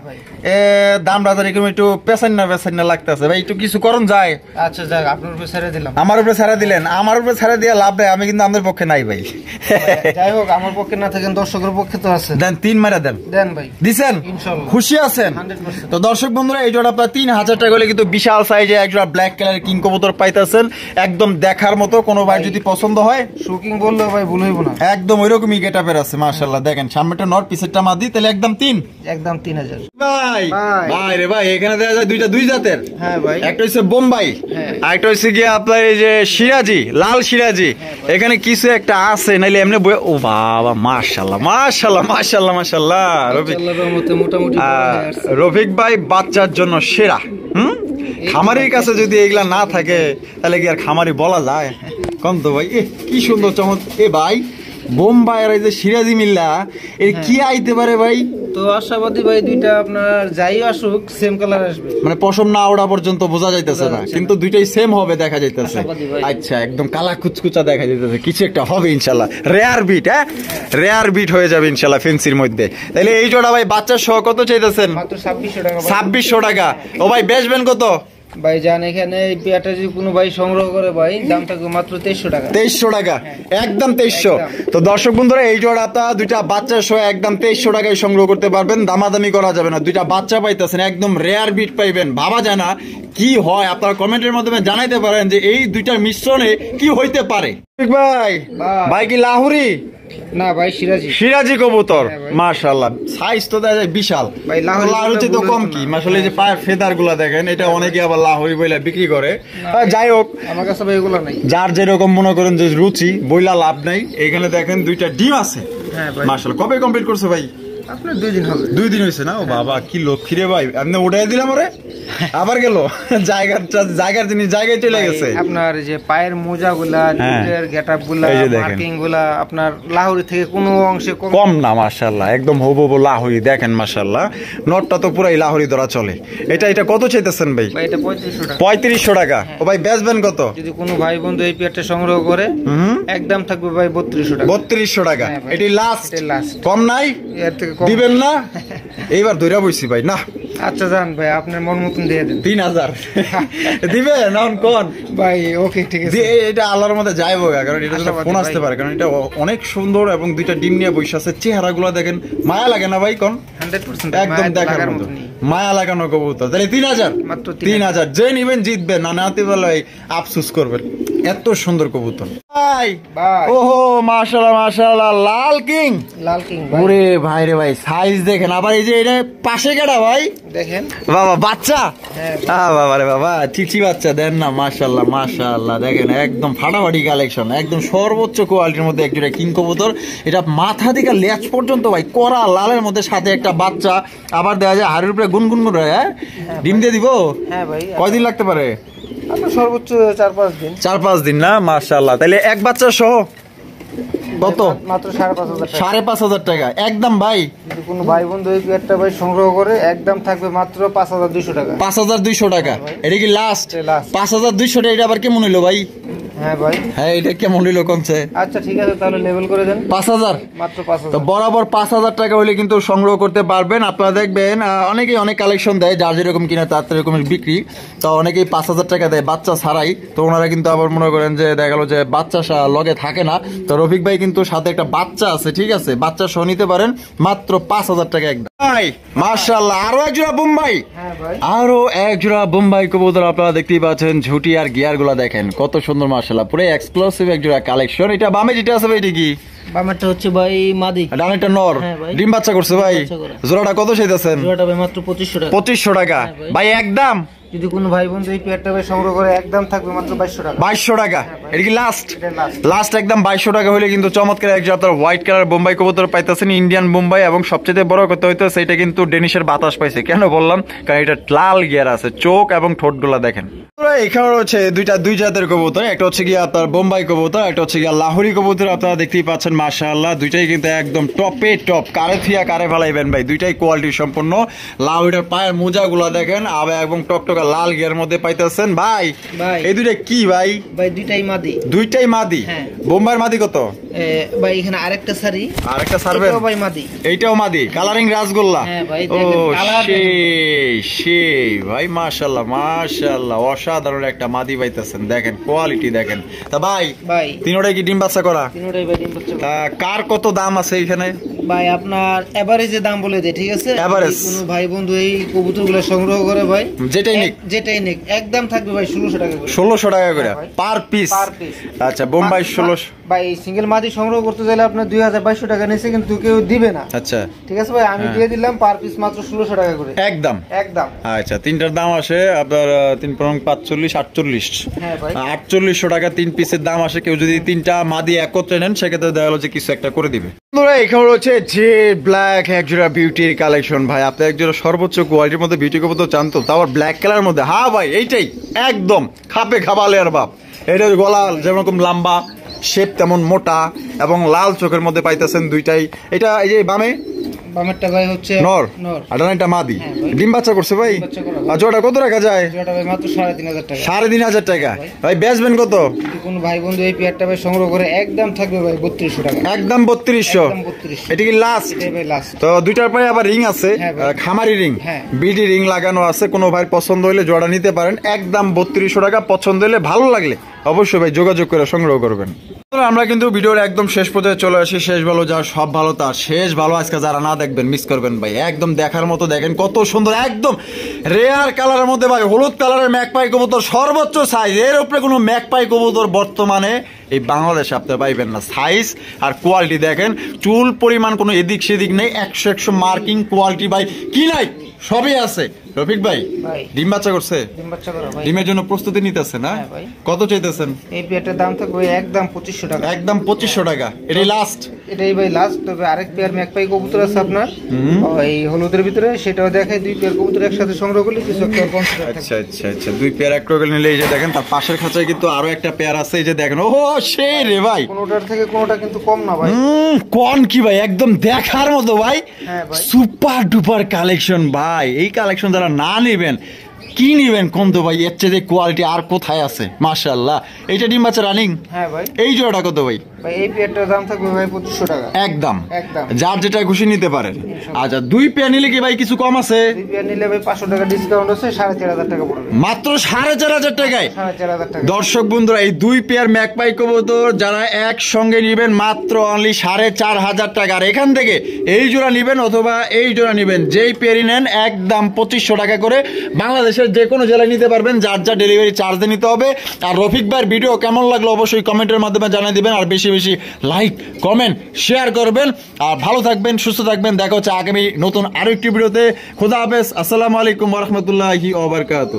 [SPEAKER 1] দাম রাজার এরকম একটু পেছান্না লাগতেছে ভাই, একটু কিছু করণ যায়।
[SPEAKER 2] আচ্ছা যাক, আপনার উপরে ছেড়ে দিলাম।
[SPEAKER 1] আমার উপরে ছাড়া দিলেন? আমার উপরে ছাড়া দিয়ে লাভ নেই, আমি কিন্তু আমাদের পক্ষে নাই ভাই।
[SPEAKER 2] যাই হোক, আমার পক্ষে না থাকেন দর্শকের পক্ষে তো আছে।
[SPEAKER 1] দেন 3 মারা দেন।
[SPEAKER 2] দেন ভাই।
[SPEAKER 1] দিছেন?
[SPEAKER 2] ইনশাআল্লাহ।
[SPEAKER 1] খুশি আছেন?
[SPEAKER 2] 100%।
[SPEAKER 1] তো দর্শক বন্ধুরা, এই জোড়া আপনার 3000 টাকা হলে কিন্তু বিশাল সাইজে এক জোড়া ব্ল্যাক কালার কিং কবুতর পাইতেছেন, একদম দেখার মতো। কোনো ভাই যদি পছন্দ হয়,
[SPEAKER 2] শুকিং বললেও ভাই ভুল হইব না।
[SPEAKER 1] একদম ওইরকমই গেটআপের আছে মাশাআল্লাহ। দেখেন সামনেটা নর, পিছেরটা মাদি, তাহলে একদম 3।
[SPEAKER 2] একদম 3000।
[SPEAKER 1] ভাই
[SPEAKER 2] ভাই।
[SPEAKER 1] ভাই রে ভাই, এখানে দেখা যায় দুই জাতের।
[SPEAKER 2] হ্যাঁ ভাই।
[SPEAKER 1] একটা হচ্ছে বোম্বাই,
[SPEAKER 2] হ্যাঁ।
[SPEAKER 1] আরেকটা হচ্ছে গিয়ে আপনার এই যে সিরাজি, লাল সিরাজি। এখানে কিছু একটা আছে, নাইলে এমনি ও বাবা, মাশাআল্লাহ মাশাআল্লাহ মাশাআল্লাহ মাশাআল্লাহ। রফিক,
[SPEAKER 2] আল্লাহর রহমতে মোটামুটি
[SPEAKER 1] রফিক ভাই বাচ্চার জন্য সেরা। খামারির কাছে যদি এগুলা না থাকে তাহলে কি আর খামারি বলা যায়? কম তো ভাই, কি সুন্দর চমৎ। ভাই বোম্বাই আর এই যে সিরাজি মিল্লা, এর কি আইতে পারে ভাই?
[SPEAKER 2] তো আশাবাদী ভাই, দুইটা আপনার যাই আসুক সেম কালার আসবে।
[SPEAKER 1] মানে পশম না ওড়া পর্যন্ত বোঝা যাইতেছে না, কিন্তু দুইটাই সেম হবে দেখা যাইতেছে।
[SPEAKER 2] আশাবাদী ভাই।
[SPEAKER 1] আচ্ছা, একদম কালা কুচকুচা দেখা যাইতেছে, কিছু একটা হবে ইনশাল্লাহ। রেয়ার বিট, রেয়ার বিট হয়ে যাবে ইনশাল্লাহ ফেন্সির মধ্যে। তাহলে এই জোড়া ভাই বাচ্চা সহ কত চাইতেছেন?
[SPEAKER 2] মাত্র 2600 টাকা।
[SPEAKER 1] 2600 টাকা। ও ভাই বেচবেন কত?
[SPEAKER 2] ভাই জান, এখানে এই পেয়ারটা যদি কোনো ভাই সংগ্রহ করে ভাই দাম থাকবে মাত্র 2300 টাকা।
[SPEAKER 1] 2300 টাকা, একদম 2300। তো দর্শক বন্ধুরা, এই জোড়া আপনারা দুইটা বাচ্চা সহ একদম 2300 টাকায় সংগ্রহ করতে পারবেন, দামাদামি করা যাবে না। দুইটা বাচ্চা পাইতেছেন, একদম রেয়ার বিট পাইবেন। ভাবা যায় না কি হয়। আপনারা কমেন্টের মাধ্যমে জানাইতে পারেন যে এই দুইটার মিশ্রণে কি হইতে পারে। ভাই ভাই কি লাহুরি?
[SPEAKER 2] না ভাই, সিরাজি।
[SPEAKER 1] সিরাজি কবুতর, মাশাআল্লাহ। সাইজ তো দেখা যায় বিশাল
[SPEAKER 2] ভাই।
[SPEAKER 1] লাহুরি তো কম কি, আসলে যে পায়ের ফেদার গুলা দেখেন, এটা অনেকে আবার লাহুরি বইলা বিক্রি করে। যাই হোক,
[SPEAKER 2] আমার কাছে ভাই এগুলো নাই।
[SPEAKER 1] যার যেরকম মনে করেন যে রুচি, বইলা লাভ নাই। এখানে দেখেন দুইটা ডিম আছে।
[SPEAKER 2] হ্যাঁ ভাই।
[SPEAKER 1] মাশাআল্লাহ। কবে কমপ্লিট করছে ভাই?
[SPEAKER 2] আপনার 2 দিন হবে।
[SPEAKER 1] 2 দিন হয়েছে না? ও বাবা, কি লক্ষ্মী রে ভাই, আপনি উঠাই দিলাম ওরে, আবার গেল জায়গার জিনিস জায়গায় চলে গেছে।
[SPEAKER 2] আপনার যে পায়ের মোজা গুলা, জুতের গেটআপ গুলা, মার্কিং গুলা আপনার লাহোরি থেকে কোনো অংশে
[SPEAKER 1] কম না মাশাআল্লাহ, একদম হবু লাহোরি। দেখেন মাশাআল্লাহ, নটটা তো পুরাই লাহোরি ধরা চলে। এটা কত চাইতেছেন ভাই?
[SPEAKER 2] ভাই এটা 3500 টাকা।
[SPEAKER 1] 3500 টাকা। ও ভাই বেচবেন কত?
[SPEAKER 2] যদি কোনো ভাই বন্ধু এই পেয়ারটা সংগ্রহ করে একদম থাকবে ভাই 3200 টাকা।
[SPEAKER 1] 3200 টাকা। এটি লাস্ট, কম নাই?
[SPEAKER 2] এর থেকে কম
[SPEAKER 1] দিবেন না? এইবার ধইরা বইছি ভাই না।
[SPEAKER 2] আচ্ছা জান ভাই, আপনার মন মতন দিয়ে দেন।
[SPEAKER 1] 3000 দিবেন এখন কোন
[SPEAKER 2] ভাই? ওকে ঠিক আছে।
[SPEAKER 1] এটা আল্লাহর মধ্যে যাইবো, কারণ এটা তো ফোন আসতে পারে, কারণ এটা অনেক সুন্দর এবং দুইটা ডিম নিয়ে বসে আছে। চেহারাগুলো দেখেন, মায়া লাগে না ভাই? কোন
[SPEAKER 2] 100%
[SPEAKER 1] একদম দেখার মতো মায়া লাগানো কবুতর। তাহলে 3000,
[SPEAKER 2] মাত্র
[SPEAKER 1] 3000। যে নিবেন জিতবেন, না নাতে বলে আফসোস করবেন। এত সুন্দর কবুতর ভাই। ওহো মাশাআল্লাহ মাশাআল্লাহ, লাল কিং।
[SPEAKER 2] লাল কিং
[SPEAKER 1] ওরে ভাই রে ভাই, সাইজ দেখেন। আবার এই যে এটা পাশে কেডা ভাই?
[SPEAKER 2] দেখেন
[SPEAKER 1] বাবা, বাচ্চা।
[SPEAKER 2] হ্যাঁ
[SPEAKER 1] বাবা রে বাবা, চিচি বাচ্চা দেন না। মাশাআল্লাহ মাশাআল্লাহ, দেখেন একদম ফাটাফাটি কালেকশন, একদম সর্বোচ্চ কোয়ালিটির মধ্যে একটা কিং কবুতর। এটা মাথা থেকে লেজ পর্যন্ত ভাই করা লালের মধ্যে, সাথে একটা বাচ্চা। আবার দেখা যায় হাড়ের উপরে গুনগুন করে। ডিম দিয়ে দিব?
[SPEAKER 2] হ্যাঁ ভাই।
[SPEAKER 1] কয়দিন লাগতে পারে?
[SPEAKER 2] আপনার সর্বোচ্চ 4-5 দিন।
[SPEAKER 1] 4-5 দিন না? মাশাআল্লাহ। তাহলে এক বাচ্চা সহ কত?
[SPEAKER 2] মাত্র 5500 টাকা।
[SPEAKER 1] 5500 টাকা একদম ভাই।
[SPEAKER 2] যদি কোনো ভাই বন্ধু এই পেয়ারটা ভাই সংগ্রহ করে একদম থাকবে মাত্র 5200 টাকা।
[SPEAKER 1] 5200 টাকা। এটা কি লাস্ট? 5200 টাকা। এটা আবার কেমন হইলো ভাই?
[SPEAKER 2] হ্যাঁ ভাই।
[SPEAKER 1] হ্যাঁ, এটা কেমন হইলো কমছে?
[SPEAKER 2] আচ্ছা ঠিক আছে, তাহলে লেভেল করে দেন।
[SPEAKER 1] 5000,
[SPEAKER 2] মাত্র
[SPEAKER 1] তো
[SPEAKER 2] 5000।
[SPEAKER 1] বরাবর 5000 টাকা হলে কিন্তু সংগ্রহ করতে পারবেন। আপনারা দেখবেন অনেকেই অনেক কালেকশন দেয়, যার যেরকম কিনা তার রকমের বিক্রি। তো অনেকেই 5000 টাকা দেয় বাচ্চা ছাড়াই। তো ওনারা কিন্তু আবার মনে করেন যে দেখা গেল যে বাচ্চা লগে থাকে না। তো রফিক ভাই কিন্তু সাথে একটা বাচ্চা আছে, ঠিক আছে, বাচ্চা সহ নিতে পারেন মাত্র 5000 টাকা একদম। ভাই মাশাআল্লাহ, আরো এক জোড়া বোম্বাই।
[SPEAKER 2] হ্যাঁ ভাই।
[SPEAKER 1] আরো এক জোড়া বোম্বাই কবুতর আপনারা দেখতেই পাচ্ছেন। ঝুটি আর গিয়ার গুলা দেখেন কত সুন্দর। মাশাআল্লাহ পুরো এক্সক্লুসিভ এক জোড়া কালেকশন। এটা বামে যেটা আছে ভাই এটা কি?
[SPEAKER 2] বামেরটা হচ্ছে ভাই মাদি,
[SPEAKER 1] ডানেরটা নর।
[SPEAKER 2] হ্যাঁ ভাই।
[SPEAKER 1] ডিম বাচ্চা করছে ভাই।
[SPEAKER 2] বাচ্চা করা।
[SPEAKER 1] জোড়াটা কত চাইতেছেন?
[SPEAKER 2] জোড়াটা ভাই মাত্র 2500 টাকা।
[SPEAKER 1] 2500 টাকা
[SPEAKER 2] হ্যাঁ ভাই।
[SPEAKER 1] ভাই একদম।
[SPEAKER 2] যদি কোনো ভাই বন্ধু এই পেয়ারটা ভাই সংগ্রহ করে একদম থাকবে মাত্র 2200 টাকা।
[SPEAKER 1] 2200 টাকা এটা কি লাস্ট?
[SPEAKER 2] এটা last।
[SPEAKER 1] লাস্ট একদম 2200 টাকা হলে কিন্তু চমৎকার এক আপনার হোয়াইট কালার বোম্বাই কবুতর পাইতেছেন, ইন্ডিয়ান বোম্বাই। এবং সবচেয়ে বড় কথা হইতেছে এটা কিন্তু ডেনিশের বাতাস পাইছে। কেন বললাম? কারণ এটা লাল গিয়ার আছে, চোখ এবং ঠোঁটগুলা দেখেন। এখানে হচ্ছে দুই জাতের কবুতর, একটা হচ্ছে গিয়ে আপনার বোম্বাই কবুতর, একটা হচ্ছে গিয়ে লাহোরি কবুতর। আপনারা দেখতেই পাচ্ছেন মাশাআল্লাহ দুইটাই কিন্তু একদম টপে টপ, কারে থিয়া কারে ফেলাইবেন ভাই, দুইটাই কোয়ালিটি সম্পন্ন। লাহোরিটার পায়ের মোজাগুলা দেখেন আবে এবং টকটকা লাল গিয়ার মধ্যে পাইতেছেন ভাই।
[SPEAKER 2] ভাই
[SPEAKER 1] এই দুইটা কি ভাই?
[SPEAKER 2] ভাই দুইটাই মাদি।
[SPEAKER 1] দুইটাই মাদি।
[SPEAKER 2] হ্যাঁ।
[SPEAKER 1] বোম্বাইয়ের মাদি কত?
[SPEAKER 2] ভাই এখানে আরেকটা শাড়ি,
[SPEAKER 1] আরেকটা সার্ভে
[SPEAKER 2] এটাও ভাই মাদি।
[SPEAKER 1] এইটাও মাদি, কালারিং রাসগোল্লা।
[SPEAKER 2] হ্যাঁ ভাই,
[SPEAKER 1] ও
[SPEAKER 2] দেখেন, কালার
[SPEAKER 1] সেই ভাই মাশাআল্লাহ মাশাআল্লাহ অসাধারণ একটা মাদি পাইতেছেন, দেখেন কোয়ালিটি দেখেন। তা ভাই
[SPEAKER 2] ভাই
[SPEAKER 1] তিনোটাই কি ডিম বাচ্চা করা?
[SPEAKER 2] তিনটাই ভাই ডিম বাচ্চা
[SPEAKER 1] তা
[SPEAKER 2] করা।
[SPEAKER 1] কার কত দাম আছে এখানে?
[SPEAKER 2] ভাই আপনার এভারেজে দাম বলে দেয়, ঠিক আছে?
[SPEAKER 1] Average।
[SPEAKER 2] যদি কোনো ভাই বন্ধু এই কবুতরগুলো সংগ্রহ করে ভাই,
[SPEAKER 1] যেটাই নিক
[SPEAKER 2] যেটাই নিক একদম থাকবে ভাই 1600 টাকা করে।
[SPEAKER 1] 1600 টাকা করে
[SPEAKER 2] হ্যাঁ ভাই।
[SPEAKER 1] Per piece.
[SPEAKER 2] Per piece।
[SPEAKER 1] আচ্ছা বোম্বাই 1600।
[SPEAKER 2] ভাই সিঙ্গেল মাদি সংগ্রহ করতে চাইলে আপনার 2200 টাকা নিচে কিন্তু কেউ দিবে না,
[SPEAKER 1] আচ্ছা
[SPEAKER 2] ঠিক আছে ভাই? আমি দিয়ে দিলাম পার পিস মাত্র 1600 টাকা করে
[SPEAKER 1] একদম।
[SPEAKER 2] একদম।
[SPEAKER 1] আচ্ছা তিনটার দাম আসে আপনার 3 45 48।
[SPEAKER 2] হ্যাঁ ভাই।
[SPEAKER 1] 4800 টাকা 3 পিসের দাম আসে। কেউ যদি তিনটা মাদি একত্রে নেন সেক্ষেত্রে দেখা গেলো যে কিছু একটা করে দিবে। এখানে রয়েছে যে ব্ল্যাক একজোড়া বিউটির কালেকশন ভাই। আপনি একজোড়া সর্বোচ্চ কোয়ালিটির মধ্যে বিউটি কবুতর চান তো, তাও ব্ল্যাক কালার মধ্যে? হ্যাঁ ভাই এইটাই একদম খাপে খাবালে আর বাপ। এটার গলা যেরকম লম্বা, শেপ তেমন মোটা এবং লাল চোখের মধ্যে পাইতেছেন দুইটাই। এটা এই যে বামে
[SPEAKER 2] বামেরটা ভাই হচ্ছে
[SPEAKER 1] নর
[SPEAKER 2] নর।
[SPEAKER 1] আর ডানেরটা মাদি।
[SPEAKER 2] হ্যাঁ ভাই।
[SPEAKER 1] ডিম বাচ্চা করছে ভাই।
[SPEAKER 2] ডিম বাচ্চা করা।
[SPEAKER 1] আর জোড়া কত রাখা যায়?
[SPEAKER 2] জোড়াটা ভাই মাত্র 3500 টাকা।
[SPEAKER 1] 3500 টাকা ভাই। বেচবেন কত?
[SPEAKER 2] যদি কোনো ভাই বন্ধু এই পেয়ারটা ভাই সংগ্রহ করে একদম থাকবে ভাই 3200 টাকা।
[SPEAKER 1] একদম 3200।
[SPEAKER 2] একদম 3200।
[SPEAKER 1] এটা কি লাস্ট?
[SPEAKER 2] এটাই ভাই লাস্ট।
[SPEAKER 1] তো দুইটার পায়ে আবার রিং আছে,
[SPEAKER 2] হ্যাঁ ভাই।
[SPEAKER 1] খামারি রিং,
[SPEAKER 2] হ্যাঁ।
[SPEAKER 1] বিডি রিং লাগানো আছে। কোনো ভাই পছন্দ হলে জোড়া নিতে পারেন, একদম 3200 টাকা। পছন্দ হলে ভালো লাগলে অবশ্যই ভাই যোগাযোগ করে সংগ্রহ করবেন। আমরা কিন্তু ভিডিওর একদম শেষ পর্যায়ে চলে আসি। শেষ ভালো যার সব ভালো তার শেষ ভালো। আজকে যারা না দেখবেন মিস করবেন ভাই, একদম দেখার মতো। দেখেন কত সুন্দর, একদম রেয়ার কালারের মধ্যে ভাই হলুদ কালারের ম্যাকপাই কবুতর সর্বোচ্চ সাইজ। এর উপরে কোনো ম্যাকপাই কবুতর বর্তমানে এই বাংলাদেশে আপনি পাইবেন না। সাইজ আর কোয়ালিটি দেখেন, চুল পরিমাণ কোনো এদিক সেদিক নেই, 100 মার্কিং কোয়ালিটি ভাই কি নাই সবই আছে। রফিক ভাই
[SPEAKER 2] ভাই
[SPEAKER 1] ডিম বাচ্চা করছে?
[SPEAKER 2] ডিম বাচ্চা করা ভাই।
[SPEAKER 1] ডিমের জন্য প্রস্তুতি নিতেছে না?
[SPEAKER 2] হ্যাঁ ভাই।
[SPEAKER 1] কত চাইতেছেন?
[SPEAKER 2] এই পেয়ারটার দাম থাকবে একদম 2500 টাকা।
[SPEAKER 1] একদম 2500 টাকা। এটাই লাস্ট?
[SPEAKER 2] এটাই ভাই লাস্ট। তবে আরেক পেয়ার ম্যাকপাই কবুতর আছে আপনার ওই হলুদের ভিতরে, সেটাও দেখায়। দুই পেয়ার কবুতর একসাথে সংগ্রহ করলে কিছু একটা 50 টাকা থাকবে।
[SPEAKER 1] আচ্ছা আচ্ছা আচ্ছা, দুই পেয়ার এক করে নিলে এই যে দেখেন তার পাশের খাঁচায় কিন্তু আরো একটা পেয়ার আছে। এই যে দেখেন, ও সেই রে ভাই,
[SPEAKER 2] কোনোটার থেকে কোনোটা কিন্তু কম না ভাই।
[SPEAKER 1] কোন কি ভাই, একদম দেখার মতো ভাই।
[SPEAKER 2] হ্যাঁ ভাই।
[SPEAKER 1] সুপার ডুপার কালেকশন ভাই। এই কালেকশন যারা না নেবেন কি নিবেন কোন তো ভাই? এর চেয়ে কোয়ালিটি আর কোথায় আছে? মাশাআল্লাহ। এইটা ডিম বাচ্চা রানিং?
[SPEAKER 2] হ্যাঁ ভাই।
[SPEAKER 1] এই জোড়াটা কত ভাই?
[SPEAKER 2] ভাই এই পেয়ারটার দাম থাকবে ভাই 2500 টাকা
[SPEAKER 1] একদম
[SPEAKER 2] একদম।
[SPEAKER 1] যার যেটা খুশি নিতে পারেন। আচ্ছা দুই পেয়ার নিলে কি ভাই কিছু কম আছে?
[SPEAKER 2] দুই পেয়ার নিলে ভাই 500 টাকা ডিসকাউন্ট আছে, 4500 টাকা পড়বে।
[SPEAKER 1] মাত্র 4500 টাকায়।
[SPEAKER 2] 4500 টাকা।
[SPEAKER 1] দর্শক বন্ধুরা এই দুই পেয়ার ম্যাকপাই কবুতর যারা একসঙ্গে নিবেন মাত্র অনলি 4500 টাকা। আর এখান থেকে এই জোড়া নিবেন অথবা এই জোড়া নিবেন, যেই পেয়ারই নেন একদম 2500 টাকা করে। বাংলাদেশের যে কোনো জেলায় নিতে পারবেন, যার যা ডেলিভারি চার্জ দিয়ে নিতে হবে। আর রফিক ভাইয়ের ভিডিও কেমন লাগলো অবশ্যই কমেন্টের মাধ্যমে জানিয়ে দিবেন। আর বেশি বেশি লাইক কমেন্ট শেয়ার করবেন। আর ভালো থাকবেন, সুস্থ থাকবেন। দেখা হচ্ছে আগামী নতুন আরো একটি ভিডিওতে। খোদা হাফেজ। আসসালামু আলাইকুম ওয়া রাহমাতুল্লাহি ওয়া বারাকাতুহু।